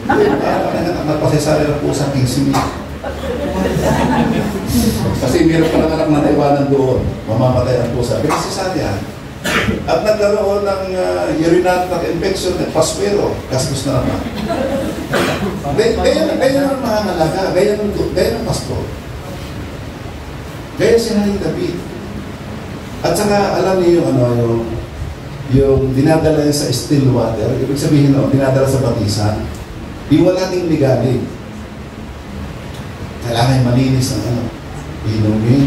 Nagpasisali ang pusa, kisimi. Kasi meron pa anak na naiwanan doon, mamamatay ang pusa. Pinasisali yan. At nagkaroon ng urinary infection at paswero, kastos na naman. Gaya ng mga malaga, gaya ng pastor. Gaya si Haring David. At saka alam niyo yung dinadala niya sa still water, ibig sabihin dinadala sa batisan, yung wala ding ligalig. Kailangan malinis ang inumin.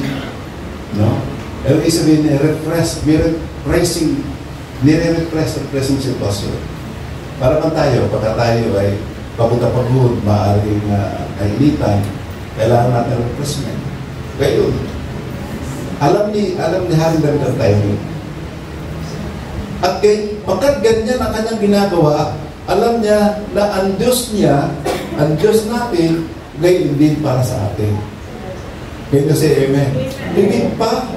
No? Ibig sabihin niya, nire-refresh yung sitwasyon. Para man tayo, pagka tayo ay papunta-pagod, maaaring kainitan, kailangan natin refreshment. Ngayon, alam ni Haring David ang tayo. At pagkat ganyan ang kanyang ginagawa, alam niya na ang Diyos natin, ngayon din para sa atin. Kaya kasi, amen. Higit pa,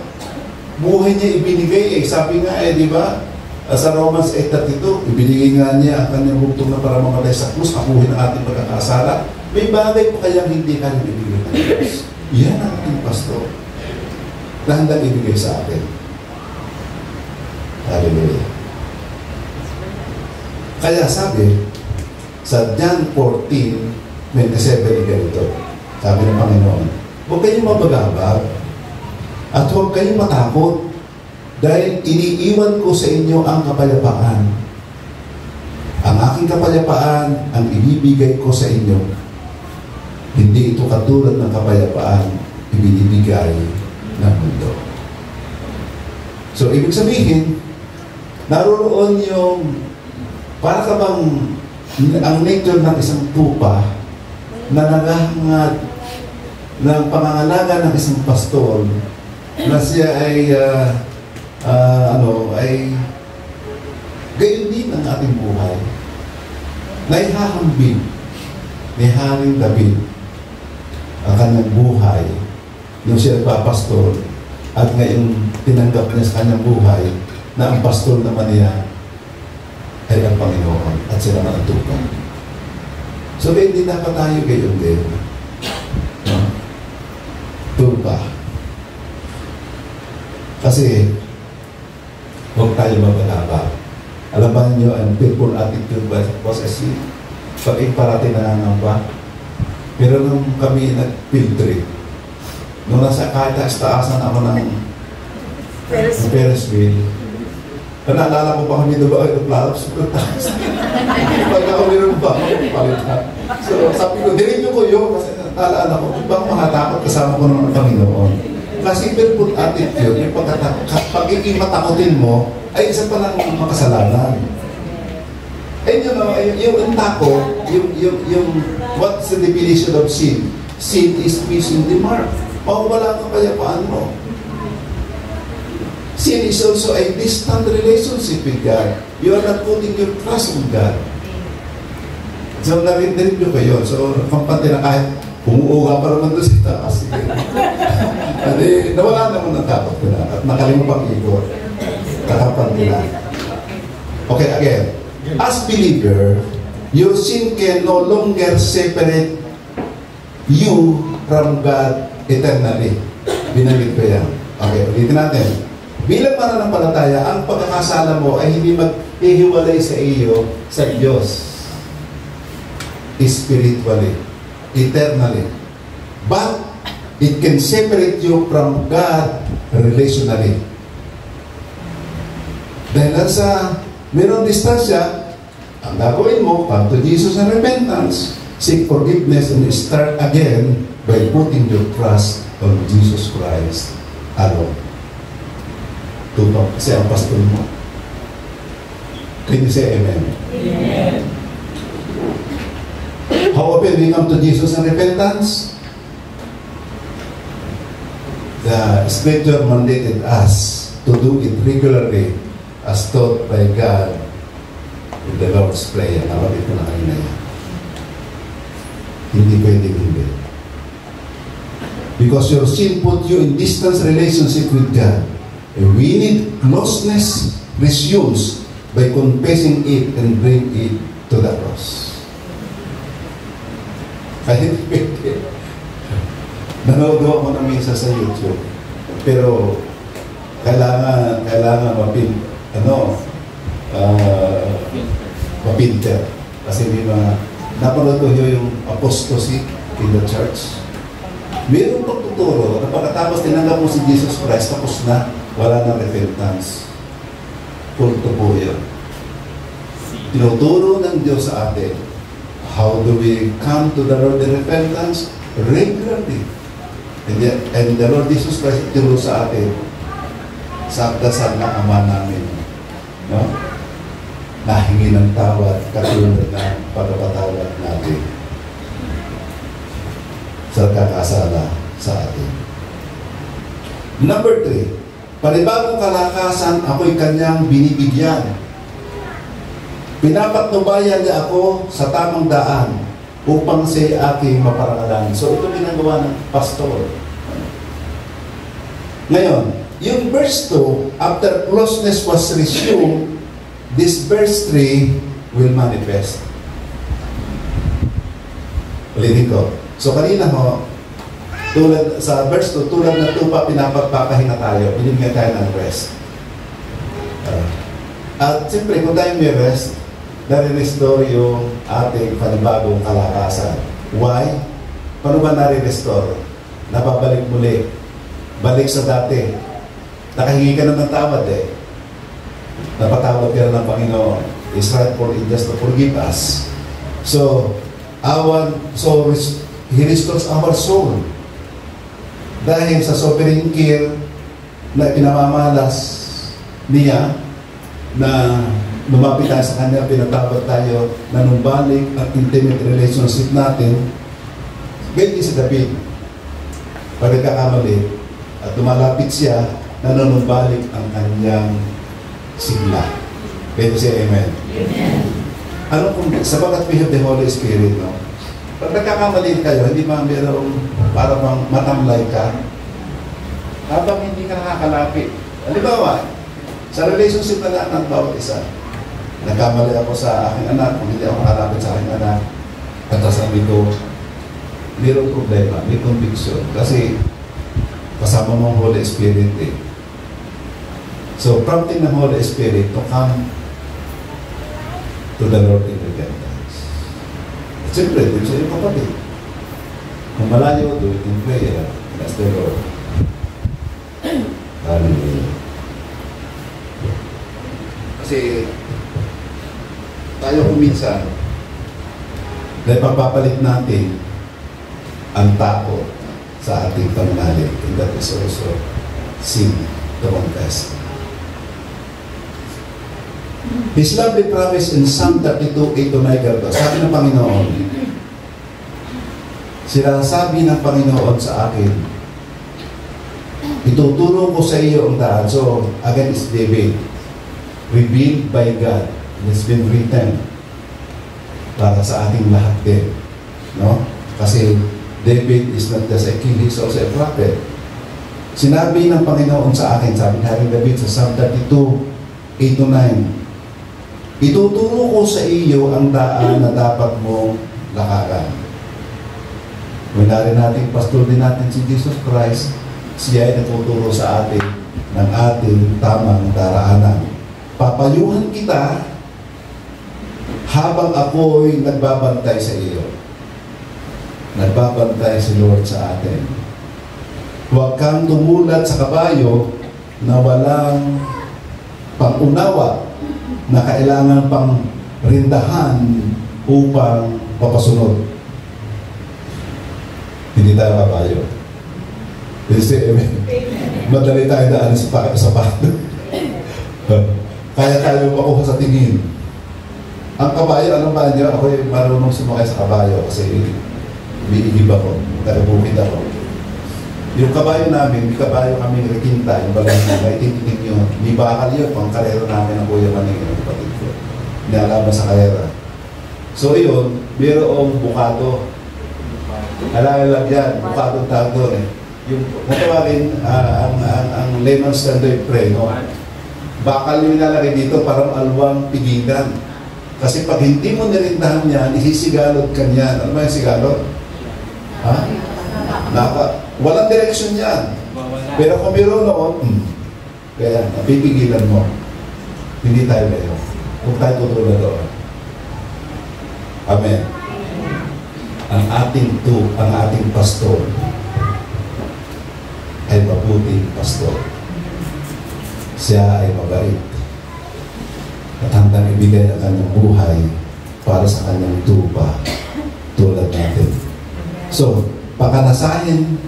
buhay niya ibinigay sabi nga di ba, sa Romans 8:32, ibinigay nga niya ang kanyang bugtong na para mamatay sa krus, akuhin ang ating pagkakasala. May bagay pa kayang hindi kanyang ibigay ng Diyos. Yan ang ating pastor na handang ibigay sa atin. Hallelujah. Kaya sabi, sa John 14:27 ganito, sabi ng Panginoon, huwag kayong mabagabag at huwag kayong matakot dahil iniiwan ko sa inyo ang kapayapaan. Ang aking kapayapaan ang ibibigay ko sa inyo. Hindi ito katulad ng kapayapaan ibinibigay ng mundo. So, ibig sabihin, naroon yung para ka bang ang nature ng isang tupa na naghahangad ng pangangalaga ng isang pastor na siya ay gayon din ang ating buhay na ihahambing ni Haring David ang kanyang buhay nung siya nagpapastor at ngayon tinanggap niya sa kanyang buhay na ang pastor naman niya ay ang Panginoon at sila naman ang tupa. So, hindi dapat tayo gayon din. No? Tupa. Kasi, huwag tayo mabalaba. Alam ba niyo, ang people attitude was a sin. Pag parati nangangamba. Pero nung kami nag-field trip, nung nasa kataas-taasan ako ng Ferris wheel, naalala ko pa kami doon ba, aeroplano, super taas. Pag ako meron ba, palitan. So sabi ko, diretso ko yun, kasi naalala ko, ibang makatakot kasama ko ng Panginoon. Kasi people attitude, yung pagiging matakotin mo, ay isa pa lang makasalanan. Ayun yun, yung takot, yung what's the definition of sin? Sin is missing the mark. Mawawala ka kaya paano? Sin is also a distant relationship with God. You are not putting your trust in God. So, narinig nyo kayo. So, kampante na kahit umuuga pa naman doon sa taas. Nawala naman ang takot ko na at nakalimupang ikot. Kakampante na. Okay, again. As believer, your sin can no longer separate you from God eternally. Binanggit ko yan. Okay, ulitin natin. Bilang mananampalataya, ang pagkakasala mo ay hindi maghihiwalay sa iyo sa Diyos. Spiritually, eternally. But it can separate you from God relationally. Dahil sa mayroong distansya, ang gagawin mo, come to Jesus in repentance, seek forgiveness, and start again by putting your trust on Jesus Christ alone. Tutok kasi ang pastor mo. Can you say amen? Amen. How often we come to Jesus in repentance? The Scripture mandated us to do it regularly as taught by God in the Lord's Prayer. Nakapit ko na kanina yan. Hindi pwedeng hindi. Because your sin put you in distance relationship with God. And we need closeness resumes by confessing it and bring it to the cross. Kahit pwede. Nanood ako ng misa sa YouTube. Pero kailangan mapinter. Kasi may mga napanood ko yung apostasy in the church. Mayroong pagtuturo na pagkatapos tinanggap mo si Jesus Christ, tapos na, wala na repentance. Kulto po yun. Tinuturo ng Diyos sa atin. How do we come to the Lord in repentance? Regularly. And the Lord Jesus Christ tinuro sa atin sa dasal na Ama namin. No? Nahingi ng tawad, katulad ng pagpapatawad natin sa kakasala sa atin. Number 3, panibagong kalakasan ako'y kanyang binibigyan. Pinapatnubayan niya ako sa tamang daan upang siya aking maparangalan. So ito ginagawa ng pastor. Ngayon, yung verse 2, after closeness was resumed, this verse 3 will manifest. Ulitin ko. So kanina ho, tulad sa verse 2, tulad na tupa, pinapagpapahinga tayo, binibigyan tayo ng rest. At siyempre, kung tayo may rest, nare-restore yung ating panibagong kalakasan. Why? Paano ba nare-restore? Napabalik muli. Balik sa dati. Nakahingi ka na ng tawad eh. Napatawad ka na ng Panginoon. It's right for it just to forgive us. So, He restores our soul. Dahil sa sovereign care na pinamamalas niya na lumapit tayo sa Kanya, pinatawad tayo, nanumbalik at intimate relationship natin. Ganyan si David. Pag nagkakamali at lumalapit siya, nanunumbalik ang kanyang sigla. Ganyan siya, amen. Amen. Ano kung, sabagat we have the Holy Spirit, no? Pag nagkakamali kayo, hindi ba mayroong para bang matamlay ka? habang hindi ka nakakalapit. Halimbawa, sa relationship na ng bawat isa, nagkamali ako sa aking anak, kung hindi ako makalapit sa aking anak, at sabi ko, mayroong problema, may conviction. Kasi kasama mo ang Holy Spirit eh. So, prompting ng Holy Spirit to come to the Lord in repentance. At siyempre, din sa iyong kapatid. Kung malayo, do it in prayer. That's the Lord. Hallelujah. Kasi tayo kuminsan, dahil pagpapalit natin ang tao sa ating pananalig, and that is also sin to confess. His lovely promise in Psalm 32:8-9, sabi ng Panginoon, sinasabi ng Panginoon sa akin, ituturo ko sa iyo ang daan. So, again, it's David, revealed by God, and it's been written para sa ating lahat din. No? Kasi David is not just a king, he's also a prophet. Sinabi ng Panginoon sa akin, sabi ni Haring David sa Psalm 32:8-9, ituturo ko sa iyo ang daan na dapat mong lakaran. Minari natin, pastor din natin si Jesus Christ, siya ay natuturo sa atin ng ating tamang daraanan. Papayuhan kita habang ako'y nagbabantay sa iyo. Nagbabantay si Lord sa atin. Huwag kang tumulat sa kabayo na walang pangunawa na kailangan pang rindahan upang papasunod. Hindi tayo kabayo. Say amen. Madali tayo daan sa pato. Kaya tayo makuha sa tingin. Ang kabayo, anong ba niyo? Ako yung marunong sumakay sa kabayo kasi umiigib ako, taga-bukid ako. Yung kabayo namin, may kabayo kaming rekinta, yung balang na, may tinitig nyo, may bakal yun, pang karero namin ang kuya maning, yung kapatid ko. Nialaman sa karera. So yun, mayroong bukado. Alam yan, bukado tawag doon eh. Yung, kung tawagin, ang layman standard prayer, no? Bakal yung nilalagay dito, parang alwang pigilan. Kasi pag hindi mo nirindahan yan, isisigalot ka niyan. Ano ba yung sigalot? Ha? Walang direksyon yan. Pero kung meron noon, kaya napipigilan mo. Hindi tayo meron. Kung tayo tutulad doon. Amen. Ang ating pastor ay mabuting pastor. Siya ay mabait. At handang ibigay ang kanyang buhay para sa kanyang tupa tulad natin. So, pakanasahin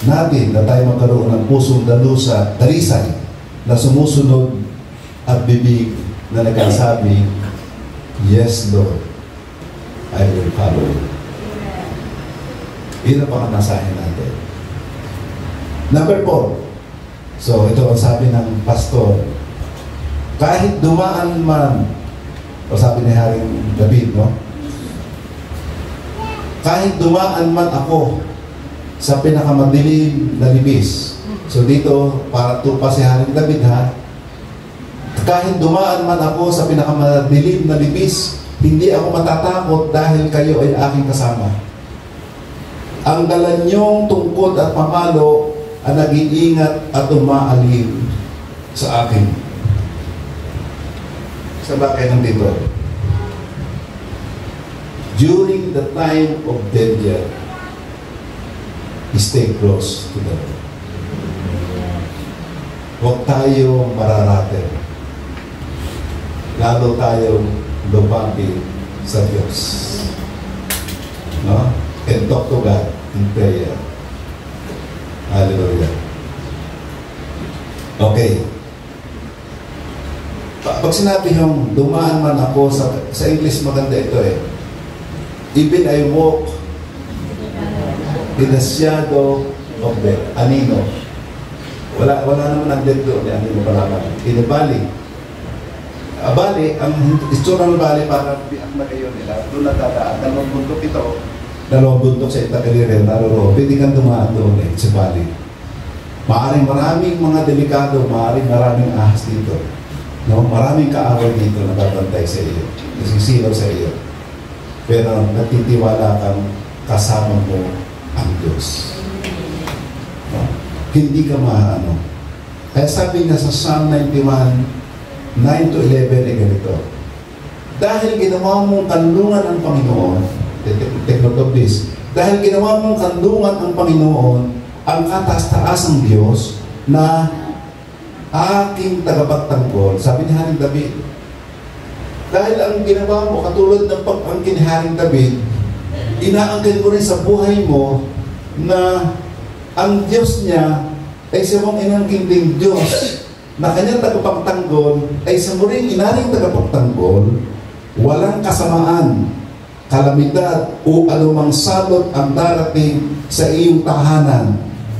natin na tayo magkaroon ng pusong dalisay na sumusunod at bibig na nagsasabi, yes, Lord, I will follow you. Yun ang pakanasahin natin. Number 4. So, ito ang sabi ng pastor, kahit dumaan man, o sabi ni Haring David, no? Kahit dumaan man ako sa pinakamadilim na libis. So dito, para tupa si Haring David, ha? Kahit dumaan man ako sa pinakamadilim na libis, hindi ako matatakot dahil kayo ay aking kasama. Ang dala niyong tungkod at pamalo ang nag-iingat at umaalim sa akin. Sa bakit nandito? During the time of danger, stay close to the Lord. Huwag tayo mararating. Lalo tayong lumapit sa Diyos. No? And talk to God in prayer. Hallelujah. Okay. Pag sinabi yung dumaan man ako sa English maganda ito eh. Even I walk in the shadow of death. Anino. Wala naman ang death doon. Anino pala. In the valley. Bali, ang itsura ng Bali para biyak na kayo nila, doon nadadaan, dalawang bundok ito, dalawang bundok sa Itagalire, naroroon, pwede kang dumaan doon sa Bali. Maraming mga delikado, maraming ahas dito. No? Maraming kaaway dito na babantay sa iyo, nasisilaw sa iyo. Pero natitiwala kang kasama mo ang Diyos. No? Hindi ka maano. Kaya sabi niya sa Psalm 91, 9 to 11 ay ganito. Dahil ginawa mong kanlungan ang Panginoon, take note of this, dahil ginawa mong kanlungan ang Panginoon, ang kataas-taasang Diyos na aking tagapagtanggol, sabi ni Haring David, dahil ang ginawa mo, katulad ng pag-angkin ni Haring David, inaangkin mo rin sa buhay mo na ang Diyos niya ay sa mong inangkin ding Diyos na kanyang tagapagtanggol ay sa muling inaring tagapagtanggol, walang kasamaan, kalamidad o anumang salot ang darating sa iyong tahanan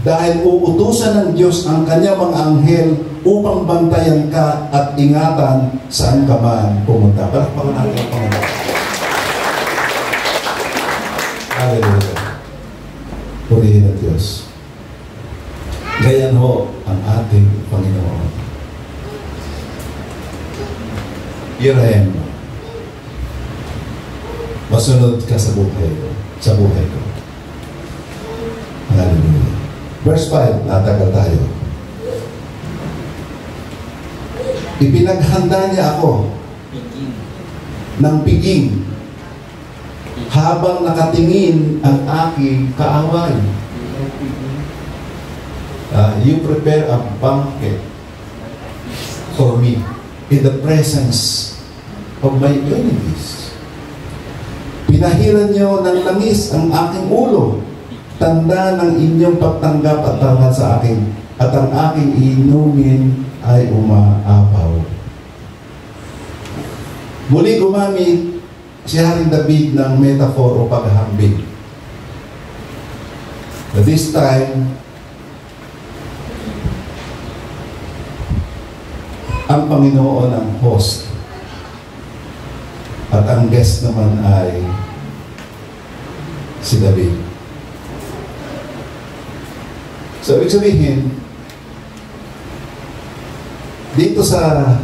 dahil uutusan ng Diyos ang kanyang mga anghel upang bantayan ka at ingatan saan ka man pumunta. Palakpakan natin ang Panginoon. Hallelujah. Purihin ang Diyos. Gayan ho ang ating Panginoon. Irayan mo. Masunod ka sa buhay ko. Sa buhay ko. Hallelujah. Verse 5, natagal tayo. Ipinaghanda niya ako ng piging habang nakatingin ang aking kaaway. You prepare a banquet for me in the presence of my enemies. Pinahiran niyo ng langis ang aking ulo, tanda ng inyong pagtanggap at tanggap sa akin, at ang aking inumin ay umaapaw. Muli gumamit si Haring David ng metaphor o paghahambing. But this time, ang Panginoon ang host at ang guest naman ay si David. So, ibig sabihin, dito sa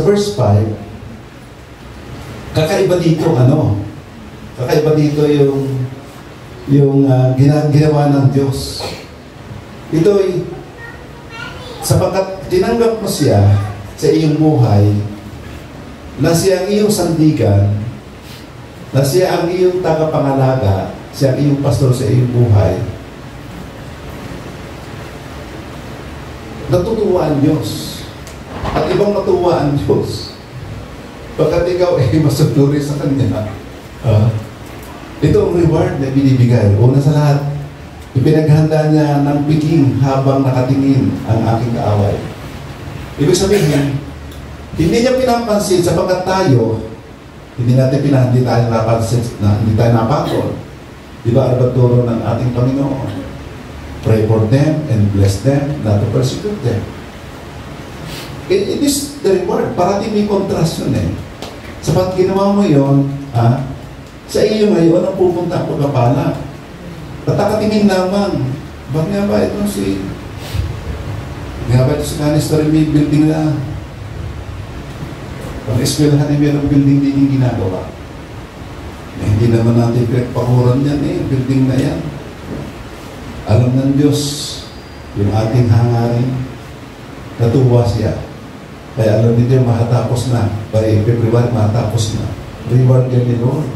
verse 5, kakaiba dito kakaiba dito yung ginawa ng Diyos. Ito ay sapagkat tinanggap mo siya sa iyong buhay, na siya ang iyong sandigan, na siya ang iyong tagapangalaga, siya ang iyong pastor sa iyong buhay, natutuwa ang Diyos. At ibang natuwa ang Diyos. Pagkat ikaw ay masunuri sa Kanya, ito ang reward na binibigay. Una sa lahat, ipinaghanda niya ng piging habang nakatingin ang aking kaaway. Ibig sabihin, hindi niya pinapansin sapagkat tayo, hindi tayo napansin, hindi tayo napatol. Di ba, albaturo ng ating Panginoon? Pray for them and bless them, not to persecute them. It is the reward. Parating may contrast yun Sapat ginawa mo yun, sa iyo ngayon ang pupunta ang pagkapala. Tatakatingin lamang. Ba't nga ba ito sa Canister may building na pang-eskwelahan ay mayroong building din yung ginagawa. Hindi naman natin pinagpakuran yan building na yan. Alam ng Diyos yung ating hangarin, natuwa siya. Kaya alam niyo makatapos na. By February, makatapos na. Reward yan ni Lord.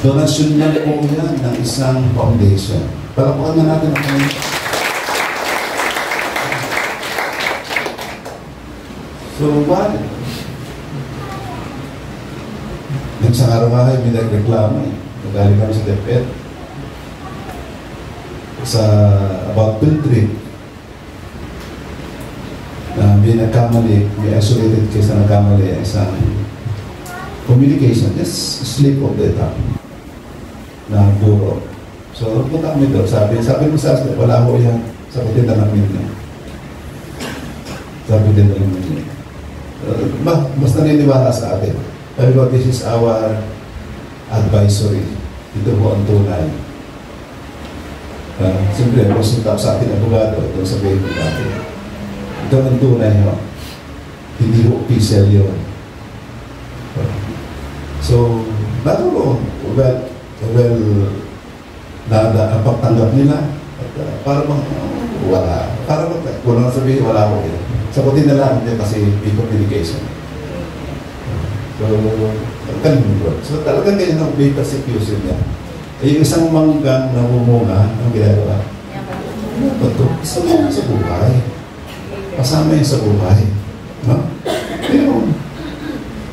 Donasyon niya po yan ng isang foundation. Palapakan na natin ang kanya. So, what? Yung sa araw nga kayo, may nagreklamo Nagaling kami sa DepEd. Sa about field trip. Na may nagkamali, may isolated case na nagkamali isang communication, just slip of the tongue na buro. So, punta kami doon. Sabi mo sa akin, wala ko yan. Sagutin na namin niya. Sabi din naman niya. Mas naniniwala sa atin. Sabi ko, this is our advisory. Ito po ang tunay. Siyempre, consulta sa ating abogado. Ito sabihin ko natin. Ito ang tunay. No? Hindi ko official yun. So, natuloon. Ang pagtanggap nila, para bang wala. Para bang, kung lang sabihin, wala ko yun. Sagutin na lang din kasi may communication. So, talagang ganyan ang may persecution niya. Yung isang manggang namumunga, ang ginagawa? Ito, kasama sa buhay. Kasama yun sa buhay. No? Pero,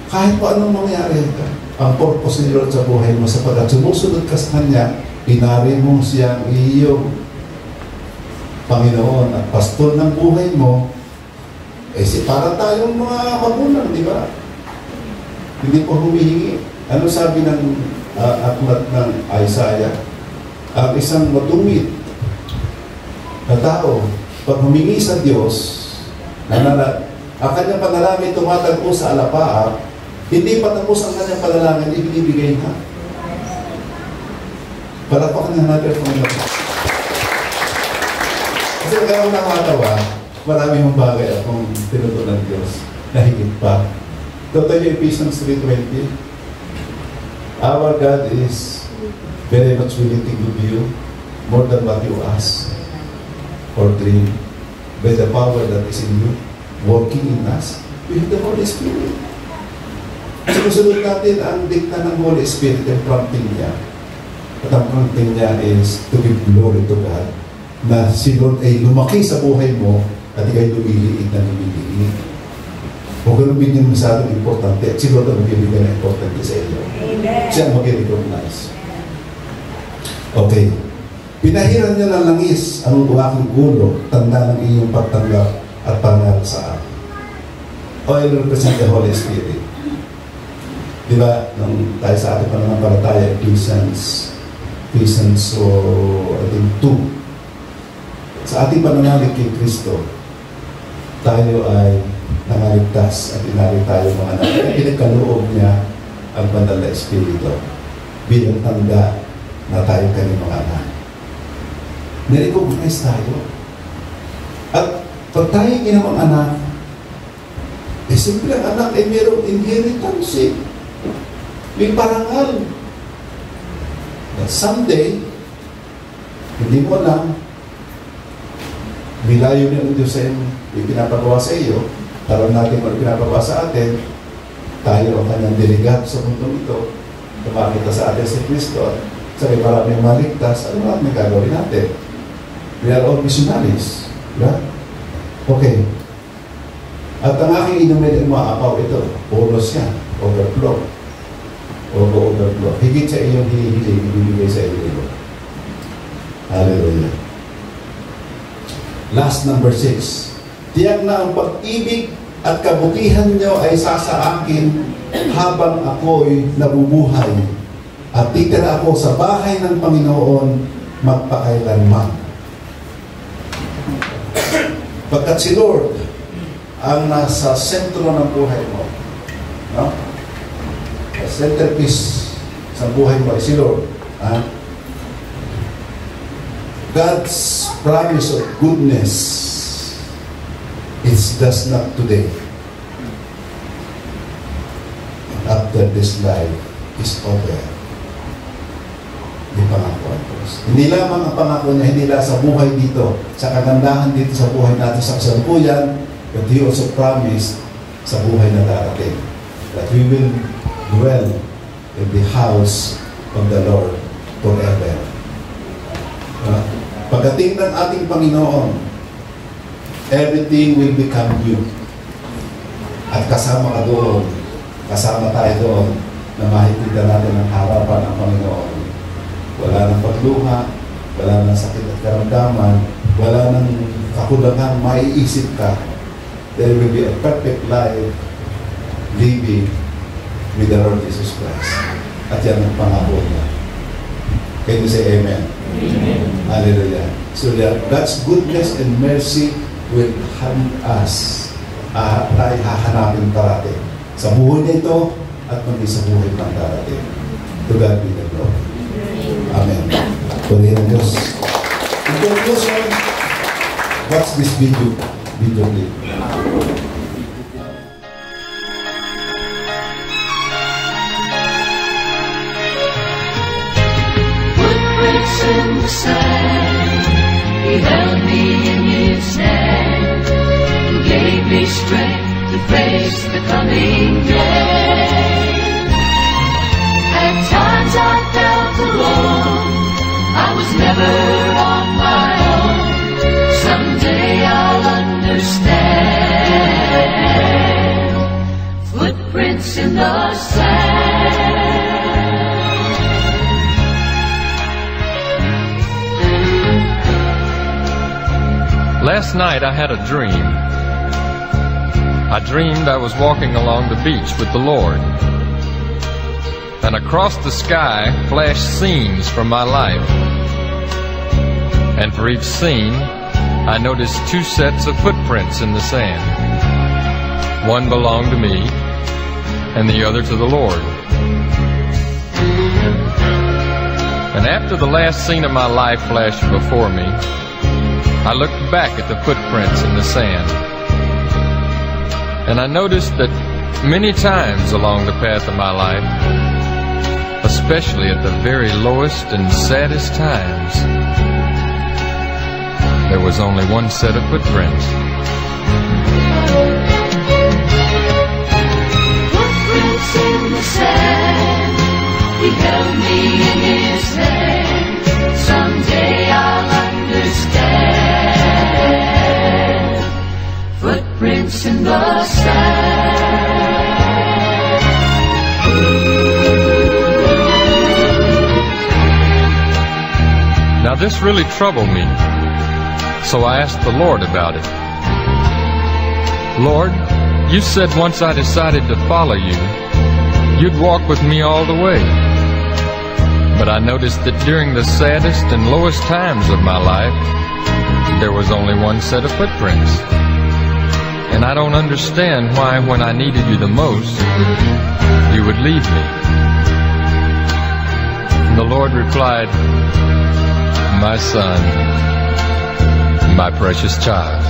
kahit pa anong mangyari, ang purpose ni Lord sa buhay mo sapagkat sumusunod ka sa Kanya, pinari mo siyang iyong Panginoon at pastor ng buhay mo, para tayong mga magulang, di ba? Hindi po humihingi. Ano sabi ng aklat ng Isaiah? Ang isang matungit na tao, pag humingi sa Diyos, ang kanyang panalangin tumatagpo sa alapaap, hindi pa tapos ang kanyang panalangin, ibinibigay na. Palapakan na natin ang Panginoon. Kasi kaya ako nakatawa, marami mong bagay akong tinuto ng Diyos na higit pa. Totoo yung Ephesians 3:20. Our God is very much willing to give you more than what you ask or dream by the power that is in you, working in us with the Holy Spirit. Sinusunod natin ang dikta ng Holy Spirit, yung prompting niya. At ang prompting niya is to give glory to God, na si Lord ay lumaki sa buhay mo at ikay lumiliit na lumiliit. Huwag ganun bigyan masyadong importante at si Lord ang magbibigyan na importante sa iyo. Siya ang mag-recognize. Okay. Pinahiran niya ng langis ang aking ulo, tanda ng iyong pagtanggap at pangal sa akin. Oil represent the Holy Spirit. Diba, nung tayo sa ating pananampalataya, Ephesians so, I think 2. Sa ating pananalig kay Kristo, tayo ay nangaligtas at inari tayo mga anak. Pinagkaloob niya ang banal na Espiritu bilang tanda na tayo kanyang mga anak. Nirecognize tayo. At pag tayo ginawang anak, siyempre ang anak ay mayroong inheritance. May parangal. But someday, hindi mo alam, bilayo niya ang Diyos sa iyo, ipinapagawa sa iyo, taron natin kung ipinapagawa sa atin, tayo ang kanyang delegat sa mundong ito, tumakita sa atin si Kristo, sabi maraming maligtas, ano ba may gagawin natin? We are all missionaries. Diba? Okay. At ang aking inumin ay maapaw ito, bonus yan, overflow. Overflow. Higit sa iyong hinihiling, ibibigay sa iyo. Hallelujah. Last, number 6. Tiyak na ang pag-ibig at kabutihan niyo ay sasa akin habang ako'y nabubuhay at titira ako sa bahay ng Panginoon magpakailanman. Pagkat si Lord ang nasa sentro ng buhay mo, no? Centerpiece sa buhay mo ay si Lord. God's promise of goodness is just not today. And after this life is over. Yung pangako ang Diyos. Hindi lamang ang pangako niya, hindi lang sa buhay dito, sa kagandahan dito sa buhay natin sa kasalukuyan, but He also promised sa buhay na darating that we will dwell in the house of the Lord forever. Pagdating ng ating Panginoon, everything will become new. At kasama ka doon, kasama tayo doon, na makikita natin ang harapan ng Panginoon. Wala nang pagluha, wala nang sakit at karamdaman, wala nang kakulangan, maiisip ka. There will be a perfect life living with the Lord Jesus Christ. At yan ang pangako niya. Can you say amen? Amen. Hallelujah. So that God's goodness and mercy will hand us tayo hahanapin parati sa buhay nito at maging sa buhay ng darating. To God be the glory. Amen. Purihin ang Diyos. In conclusion, watch this video clip. Footprints in the sand, He held me in His hand, and gave me strength to face the coming day. At times I felt alone, I was never on my own. Someday I'll understand. Footprints in the sand. Last night I had a dream. I dreamed I was walking along the beach with the Lord, and across the sky flashed scenes from my life. And for each scene, I noticed two sets of footprints in the sand. One belonged to me, and the other to the Lord. And after the last scene of my life flashed before me, I looked back at the footprints in the sand, and I noticed that many times along the path of my life, especially at the very lowest and saddest times, there was only one set of footprints. Footprints in the sand, He held me in His hand. Someday I'll understand. Footprints in the sand. Now this really troubled me, so I asked the Lord about it. Lord, you said once I decided to follow you, you'd walk with me all the way. But I noticed that during the saddest and lowest times of my life, there was only one set of footprints. And I don't understand why, when I needed you the most, you would leave me. And the Lord replied, "My son, my precious child,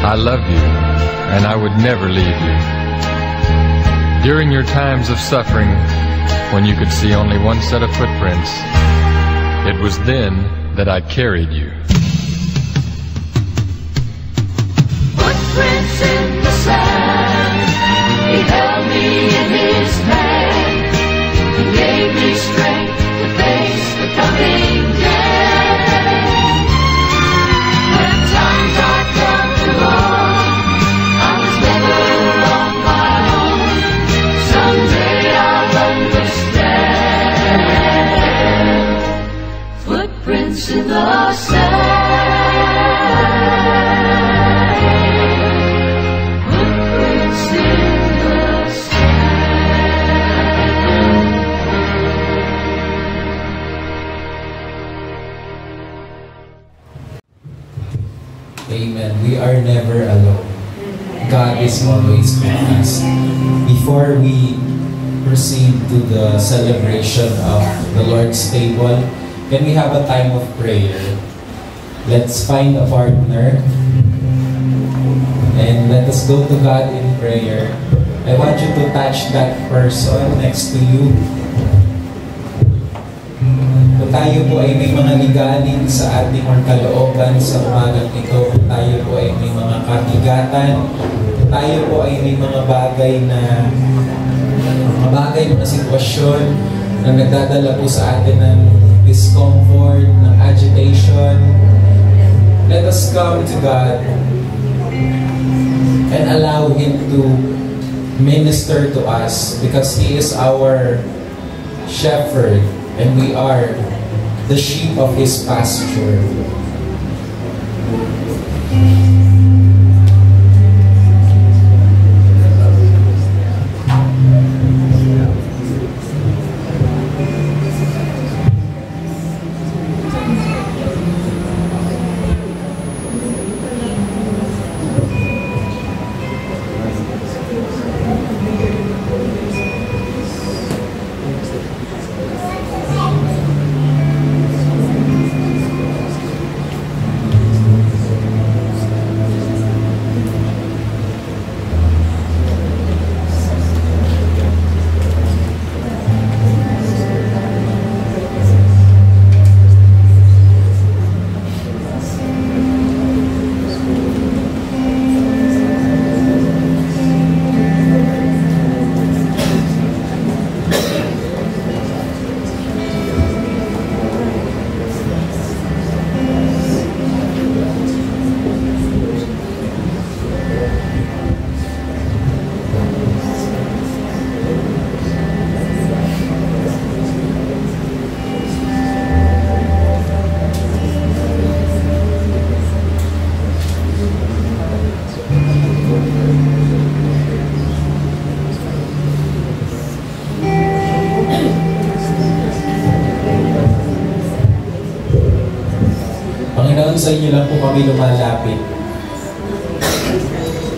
I love you, and I would never leave you. During your times of suffering, when you could see only one set of footprints, it was then that I carried you." Footprints in the sand, He held me in His hand, and gave me strength to face the coming day. When times I felt alone, I was never on my own. Someday I'll understand. Footprints in the sand. Footprints in the Amen. We are never alone. God is always with us. Before we proceed to the celebration of the Lord's table, can we have a time of prayer? Let's find a partner and let us go to God in prayer. I want you to touch that person next to you. Kung tayo po ay may mga ligaling sa ating kalooban sa umagang ito, kung tayo po ay may mga kabigatan, kung tayo po ay may mga bagay, mga sitwasyon na nagdadala po sa atin ng discomfort, ng agitation, let us come to God and allow Him to minister to us, because He is our shepherd and we are the sheep of His pasture. sa inyo lang po kami lumalapit.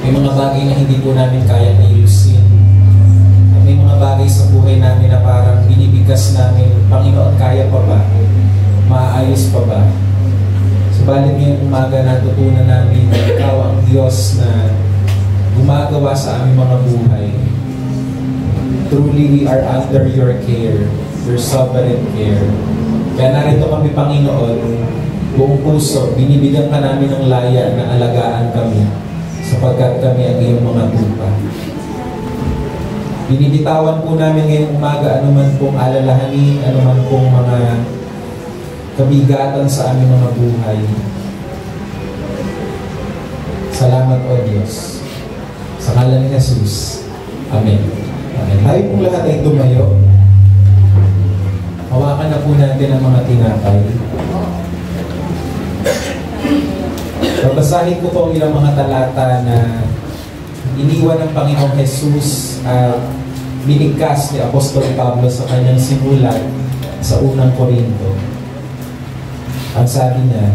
May mga bagay na hindi po namin kaya ayusin. May mga bagay sa buhay namin na parang binibigkas namin, Panginoon, kaya pa ba? Maayos pa ba? Subalit ngayong umaga natutunan namin na Ikaw ang Diyos na gumagawa sa aming mga buhay. Truly, we are under your care, your sovereign care. Kaya narito kami, Panginoon, buong puso, binibigyan ka namin ng laya na alagaan kami sapagkat kami ang iyong mga tupa. Binibitawan po namin ngayong umaga anuman pong alalahanin, anuman pong mga kabigatan sa aming mga buhay. Salamat o Diyos. Sa ngalan ni Jesus. Amen. Amen. Tayo pong lahat ay tumayo. Hawakan na po natin ang mga tinapay. Babasahin ko po ang ilang mga talata na iniwan ng Panginoong Jesus at binigkas ni Apostol Pablo sa kanyang simulat sa unang Korinto. Ang sabi niya,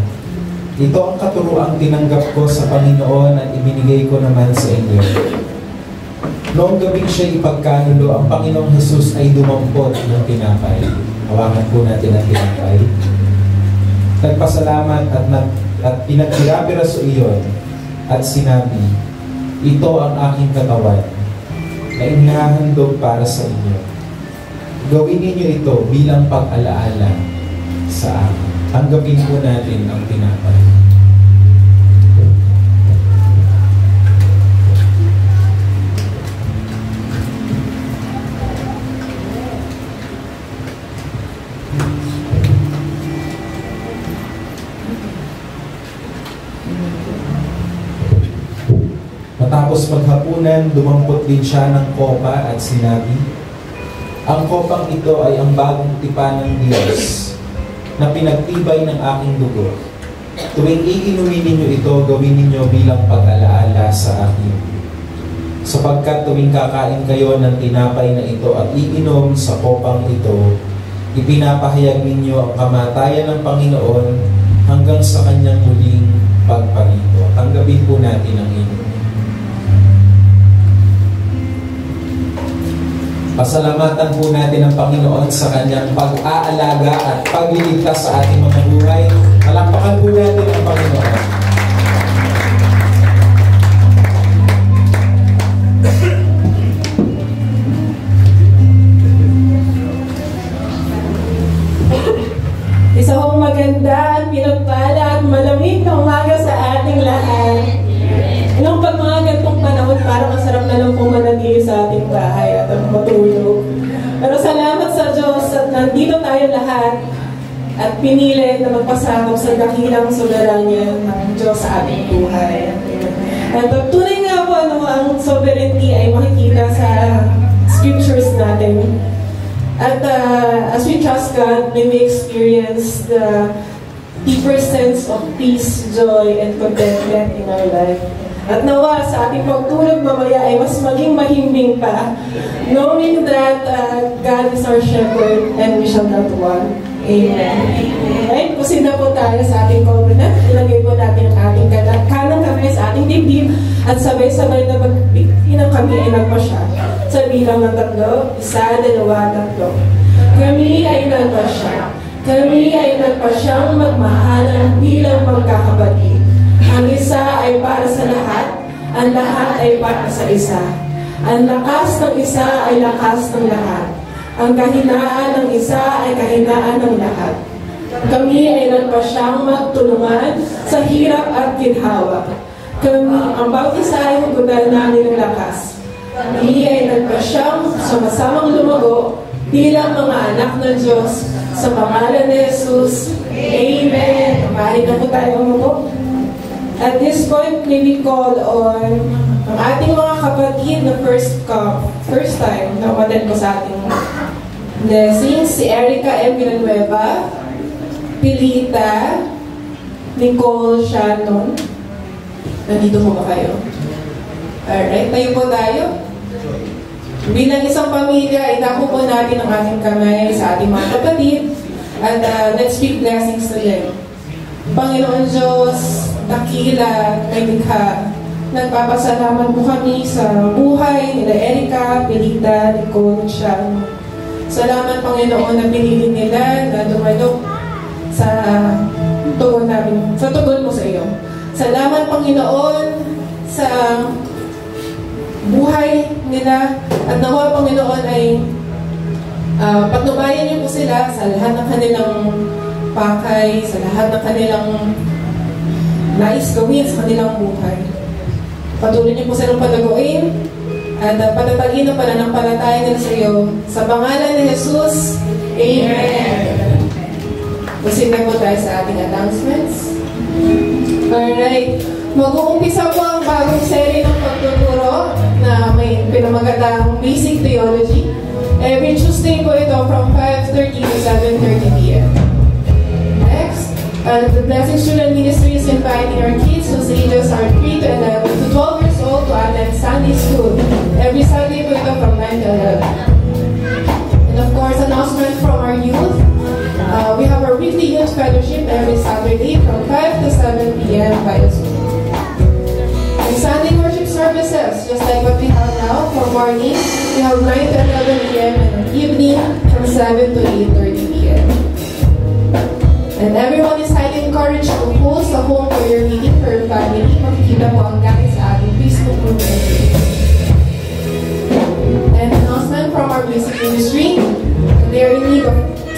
ito ang katuruang tinanggap ko sa Panginoon at ibinigay ko naman sa inyo. Noong gabing siya ipagkanulo, ang Panginoong Jesus ay dumampot ng tinapay. Hawakan po natin ang tinapay. Nagpasalamat at pinagpira-piraso iyon at sinabi, ito ang aking katawan na inihahandog para sa inyo. Gawin ninyo ito bilang pag-alaala sa akin. Tanggapin po natin ang tinapay. Matapos maghapunan, dumampot din siya ng kopa at sinabi, ang kopang ito ay ang bagong tipan ng Diyos na pinagtibay ng aking dugo. Tuwing iinumin ninyo ito, gawin ninyo bilang pag-alaala sa akin. Sapagkat tuwing kakain kayo ng tinapay na ito at iinom sa kopang ito, ipinapahayag ninyo ang kamatayan ng Panginoon hanggang sa kanyang muling pagparito. Tanggapin po natin ang inyong. Pasalamatan po natin ang Panginoon sa kanyang pag-aalaga at pagliligtas sa ating mga buhay. Palakpakan po natin ang Panginoon. Isa hong maganda at pinagpala at malamig na umaga sa ating lahat. Ilang pag mga gantong panahon, parang masarap na lang pumanatili sa ating bahay at matulog. Pero salamat sa Diyos at nandito tayo lahat at pinili na magpasakop sa dakilang soberanya ng Diyos sa ating buhay. At tunay nga po ang sovereignty ay makikita sa scriptures natin. At as we trust God, may we experience the deeper sense of peace, joy, and contentment in our life. At nawa sa ating pagtulog mamaya ay mas maging mahimbing pa, knowing that God is our shepherd and we shall not want. Amen. Right? Kusin na po tayo sa ating covenant. Ilagay po natin ang ating kanang kamay sa ating dibdib at sabay-sabay na magbigti ng kami ay nagpasya. Sa bilang ng 3, 1, 2, 3. Kami ay nagpasya. Kami ay nagpasyang magmahalan bilang magkakapatid. Ang isa ay para sa lahat, ang lahat ay para sa isa. Ang lakas ng isa ay lakas ng lahat. Ang kahinaan ng isa ay kahinaan ng lahat. Kami ay nagpasyang magtulungan sa hirap at ginhawa. Kami, ang bawat isa ay hugutan namin ng lakas. Kami ay nagpasyang sama-samang lumago bilang mga anak ng Diyos sa pangalan ni Jesus. Amen. Kumain na po tayo mo. At this point, may we call on ang ating mga kapatid na first time na umaten ko sa ating blessing, si Erica M. Villanueva, Pilita, Nicole Shannon. Nandito po ba kayo? Alright, tayo po tayo. Bilang isang pamilya, itako po natin ang ating kamay sa ating mga kapatid at let's speak blessings to them. Panginoon Diyos, dakila, may likha, nagpapasalamat po kami sa buhay nila Erica, Pilita, Nicole, Sian. Salamat Panginoon na pinili nila na dumalok sa tugon namin, sa tugon mo sa iyo. Salamat Panginoon sa buhay nila at nawa Panginoon ay patnubayan niyo po sila sa lahat ng kanilang pakay, sa lahat ng kanilang nais gawin sa kanilang buhay. Patuloy niyo po silang palaguin at patatagin ang pananampalataya nila sa iyo. Sa pangalan ni Jesus, Amen. Proceed na po tayo sa ating announcements. Alright. Mag-uumpisa po ang bagong serie ng pagtuturo na may pinamagatang Basic Theology. Every Tuesday po ito from 5:30 to 7:30 p.m. Next, the Blessing Student Ministry is inviting our kids whose ages are 3 to 11 to 12 years old to attend Sunday School. Every Sunday po ito from 9 to 11. And of course, announcement from our youth. We have our weekly youth fellowship every Saturday from 5 to 7 p.m. by the school. And Sunday worship services, just like what we have now for morning, we have 9 to 11 p.m. and evening from 7 to 8:30 p.m. And everyone is highly encouraged to host a home prayer meeting for your family. Makikita po ang guide sa ating Facebook group. And announcement from our music ministry. They are in need of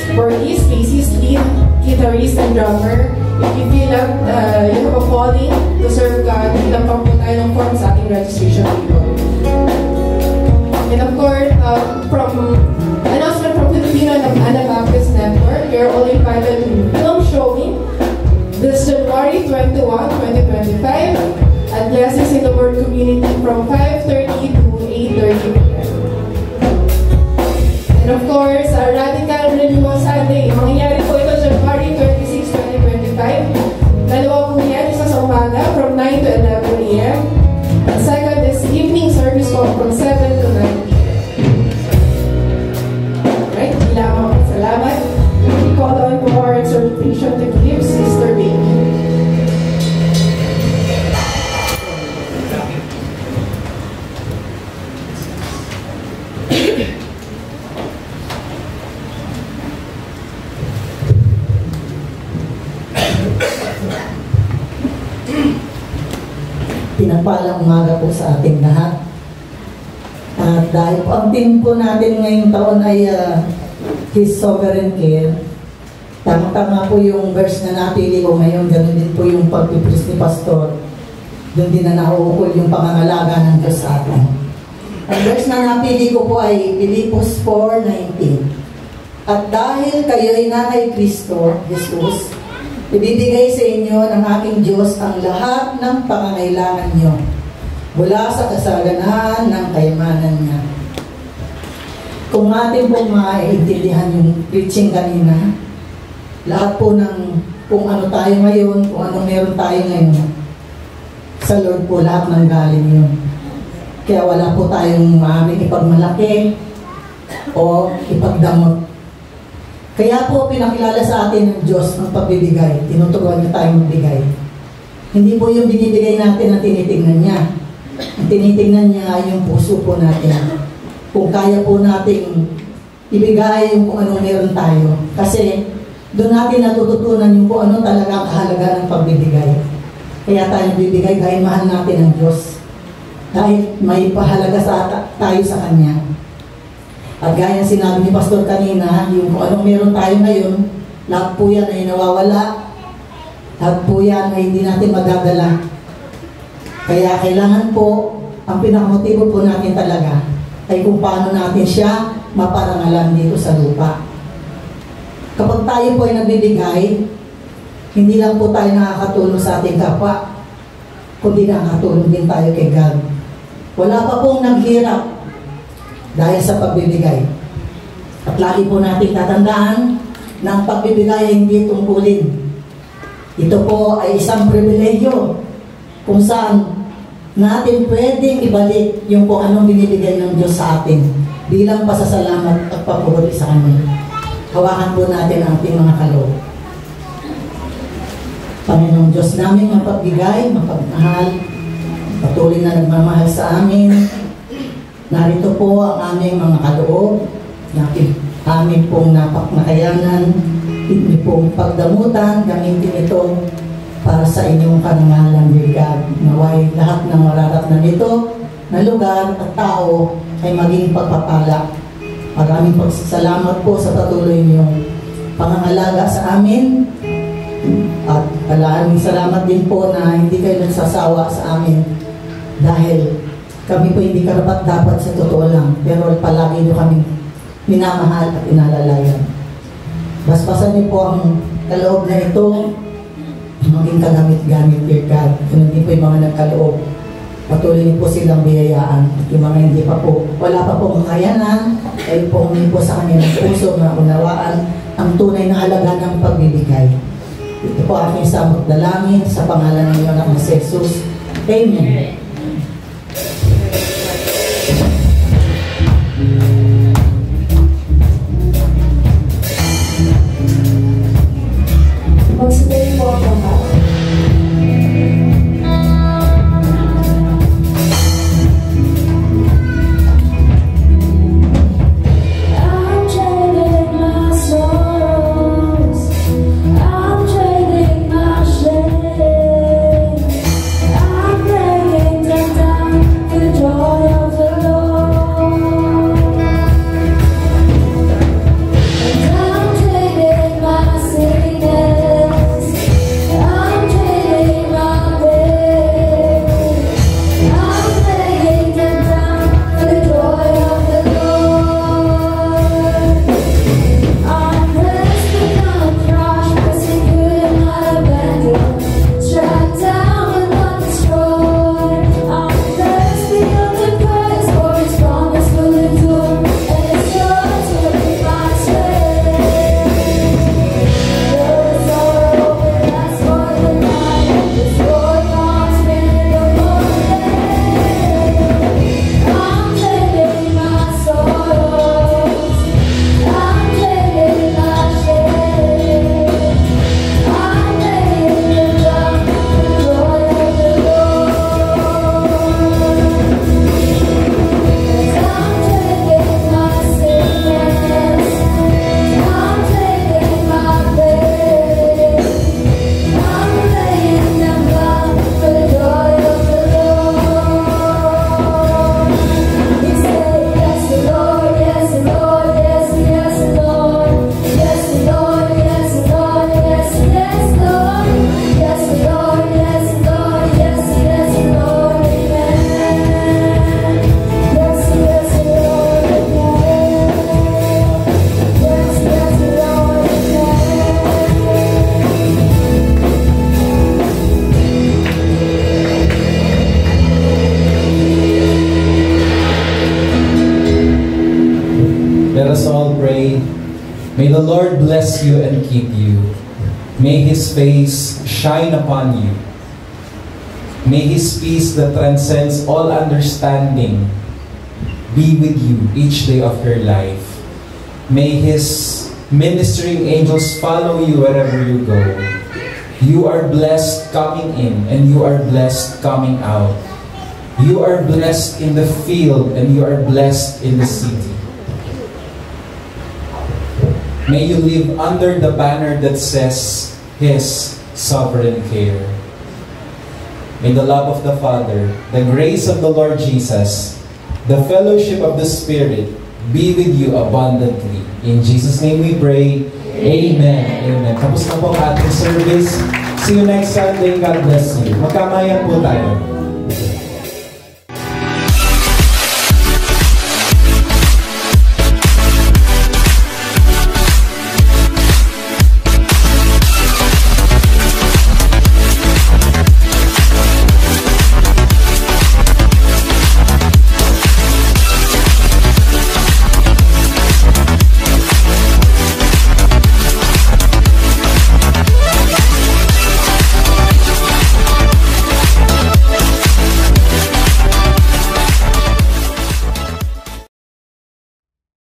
keyboardist, bassist, lead, guitarist, and drummer. If you feel that you have a calling to serve God, ilang pa po tayo ng form sa ating registration table. And of course, from announcement from Filipino Anabaptist Network, you're all invited to film showing this January 21, 2025 at Blessings in the Word Community from 5:30 to 8:30 p.m. And of course, our Radical Renewal Sunday, mangyayari po ito January 26, 2025. Dalawa po yan, isa sa umaga from 9 to 11 a.m. At second is evening service po from 7 to 9 p.m. Alright, salamat. We call on for our exhortation to give Sister Baby. Pinapalang umaga po sa ating lahat. At dahil po ang team po natin ngayong taon ay His Sovereign Care, tama-tama po yung verse na napili ko ngayon, ganun din po yung pagpipris ni Pastor. Doon din na nauukol yung pangangalaga ng Diyos sa atin. Ang verse na napili ko po ay Filipos 4:19. At dahil kayo ay na kay Kristo, Jesus, ibibigay sa inyo ng aking Diyos ang lahat ng pangangailangan nyo mula sa kasaganahan ng kayamanan niya. Kung atin pong maiintindihan yung preaching kanina, lahat po ng kung ano tayo ngayon, kung ano meron tayo ngayon, sa Lord po lahat ng galing yun. Kaya wala po tayong maaaring ipagmalaki o ipagdamot. Kaya po pinakilala sa atin ng Diyos ng pagbibigay. Tinuturuan niya tayong magbigay. Hindi po yung binibigay natin ang tinitingnan niya. Ang tinitingnan niya ay yung puso po natin. Kung kaya po nating ibigay yung kung anong meron tayo. Kasi doon natin natututunan yung kung ano talaga ang kahalaga ng pagbibigay. Kaya tayo bibigay dahil mahal natin ang Diyos. Dahil may pahalaga tayo sa Kanya. At gaya sinabi ni Pastor kanina, yung kung anong meron tayo ngayon, lahat po yan ay nawawala. Lahat po yan ay hindi natin magdadala. Kaya kailangan po, ang pinakamotibo po natin talaga ay kung paano natin siya maparangalan dito sa lupa. Kapag tayo po ay nagbibigay, hindi lang po tayo nakakatulong sa ating kapwa, kundi nakakatulong din tayo kay God. Wala pa pong naghirap dahil sa pagbibigay. At lagi po natin tatandaan na ang pagbibigay ay hindi tungkulin. Ito po ay isang pribilehiyo kung saan natin pwedeng ibalik yung kung anong binibigay ng Diyos sa atin bilang pasasalamat at papuri sa Kanya. Hawakan po natin ang ating mga kaloob. Panginoong Diyos namin mapagbigay, mapagmahal, patuloy na nagmamahal sa amin. Narito po ang aming mga kaloob, amin pong napaknakayanan, inyo pong pagdamutan, gamitin ito para sa inyong karangalan, dear God. Naway lahat ng mararatnan nito na lugar at tao ay maging pagpapala. Maraming pagsasalamat po sa patuloy niyong pangangalaga sa amin. At maraming salamat din po na hindi kayo nagsasawa sa amin dahil kami po hindi karapat-dapat sa totoo lang, pero palagi niyo kami minamahal at inalalayan. Basbasan niyo po ang kaloob na ito, maging kagamit-gamit, dear God. Kung hindi po yung mga nagkaloob, patuloy niyo po silang biyayaan. At yung mga hindi pa po, wala pa po kakayanan, ay po humingi po sa kanilang puso na unawaan ang tunay na halaga ng pagbibigay. Ito po aking samot dalangin sa pangalan ng iyong anak na Jesus. Amen. Magsigayin po ang lahat. I'm trading my sorrows, I'm trading my shame, I'm laying them down for the joy of the Lord. And I'm trading my sickness, I'm trading my pain, I'm laying them down for the joy of the Lord. I'm blessed beyond crush, pressing good and not abandoned, struck down and not destroyed. I'm blessed beyond the price, for His promise will endure, and His love will be my strength. Though the sorrow will last for the night, His joy comes with the morning. I'm trading my sorrows, I'm trading my shame, I'm laying them down for the joy of the Lord. 'Cause I'm trading my sickness, I'm trading my pain, I'm laying them down for the joy of the Lord. We say yes, Lord, yes, Lord, yes, yes, Lord, yes, Lord, yes, Lord, yes, yes, Lord, yes, Lord, yes, Lord, yes, yes, Lord, amen. Yes, yes, Lord, amen. Yes, yes, Lord, Let us all pray. May the Lord bless you and keep you. May His face shine upon you. May His peace that transcends all understanding be with you each day of your life. May His ministering angels follow you wherever you go. You are blessed coming in and you are blessed coming out. You are blessed in the field and you are blessed in the city. May you live under the banner that says His sovereign care. May the love of the Father, the grace of the Lord Jesus, the fellowship of the Spirit be with you abundantly. In Jesus' name we pray. Amen. Amen. Tapos na po ang ating service. See you next Sunday. God bless you. Magkamayan po tayo.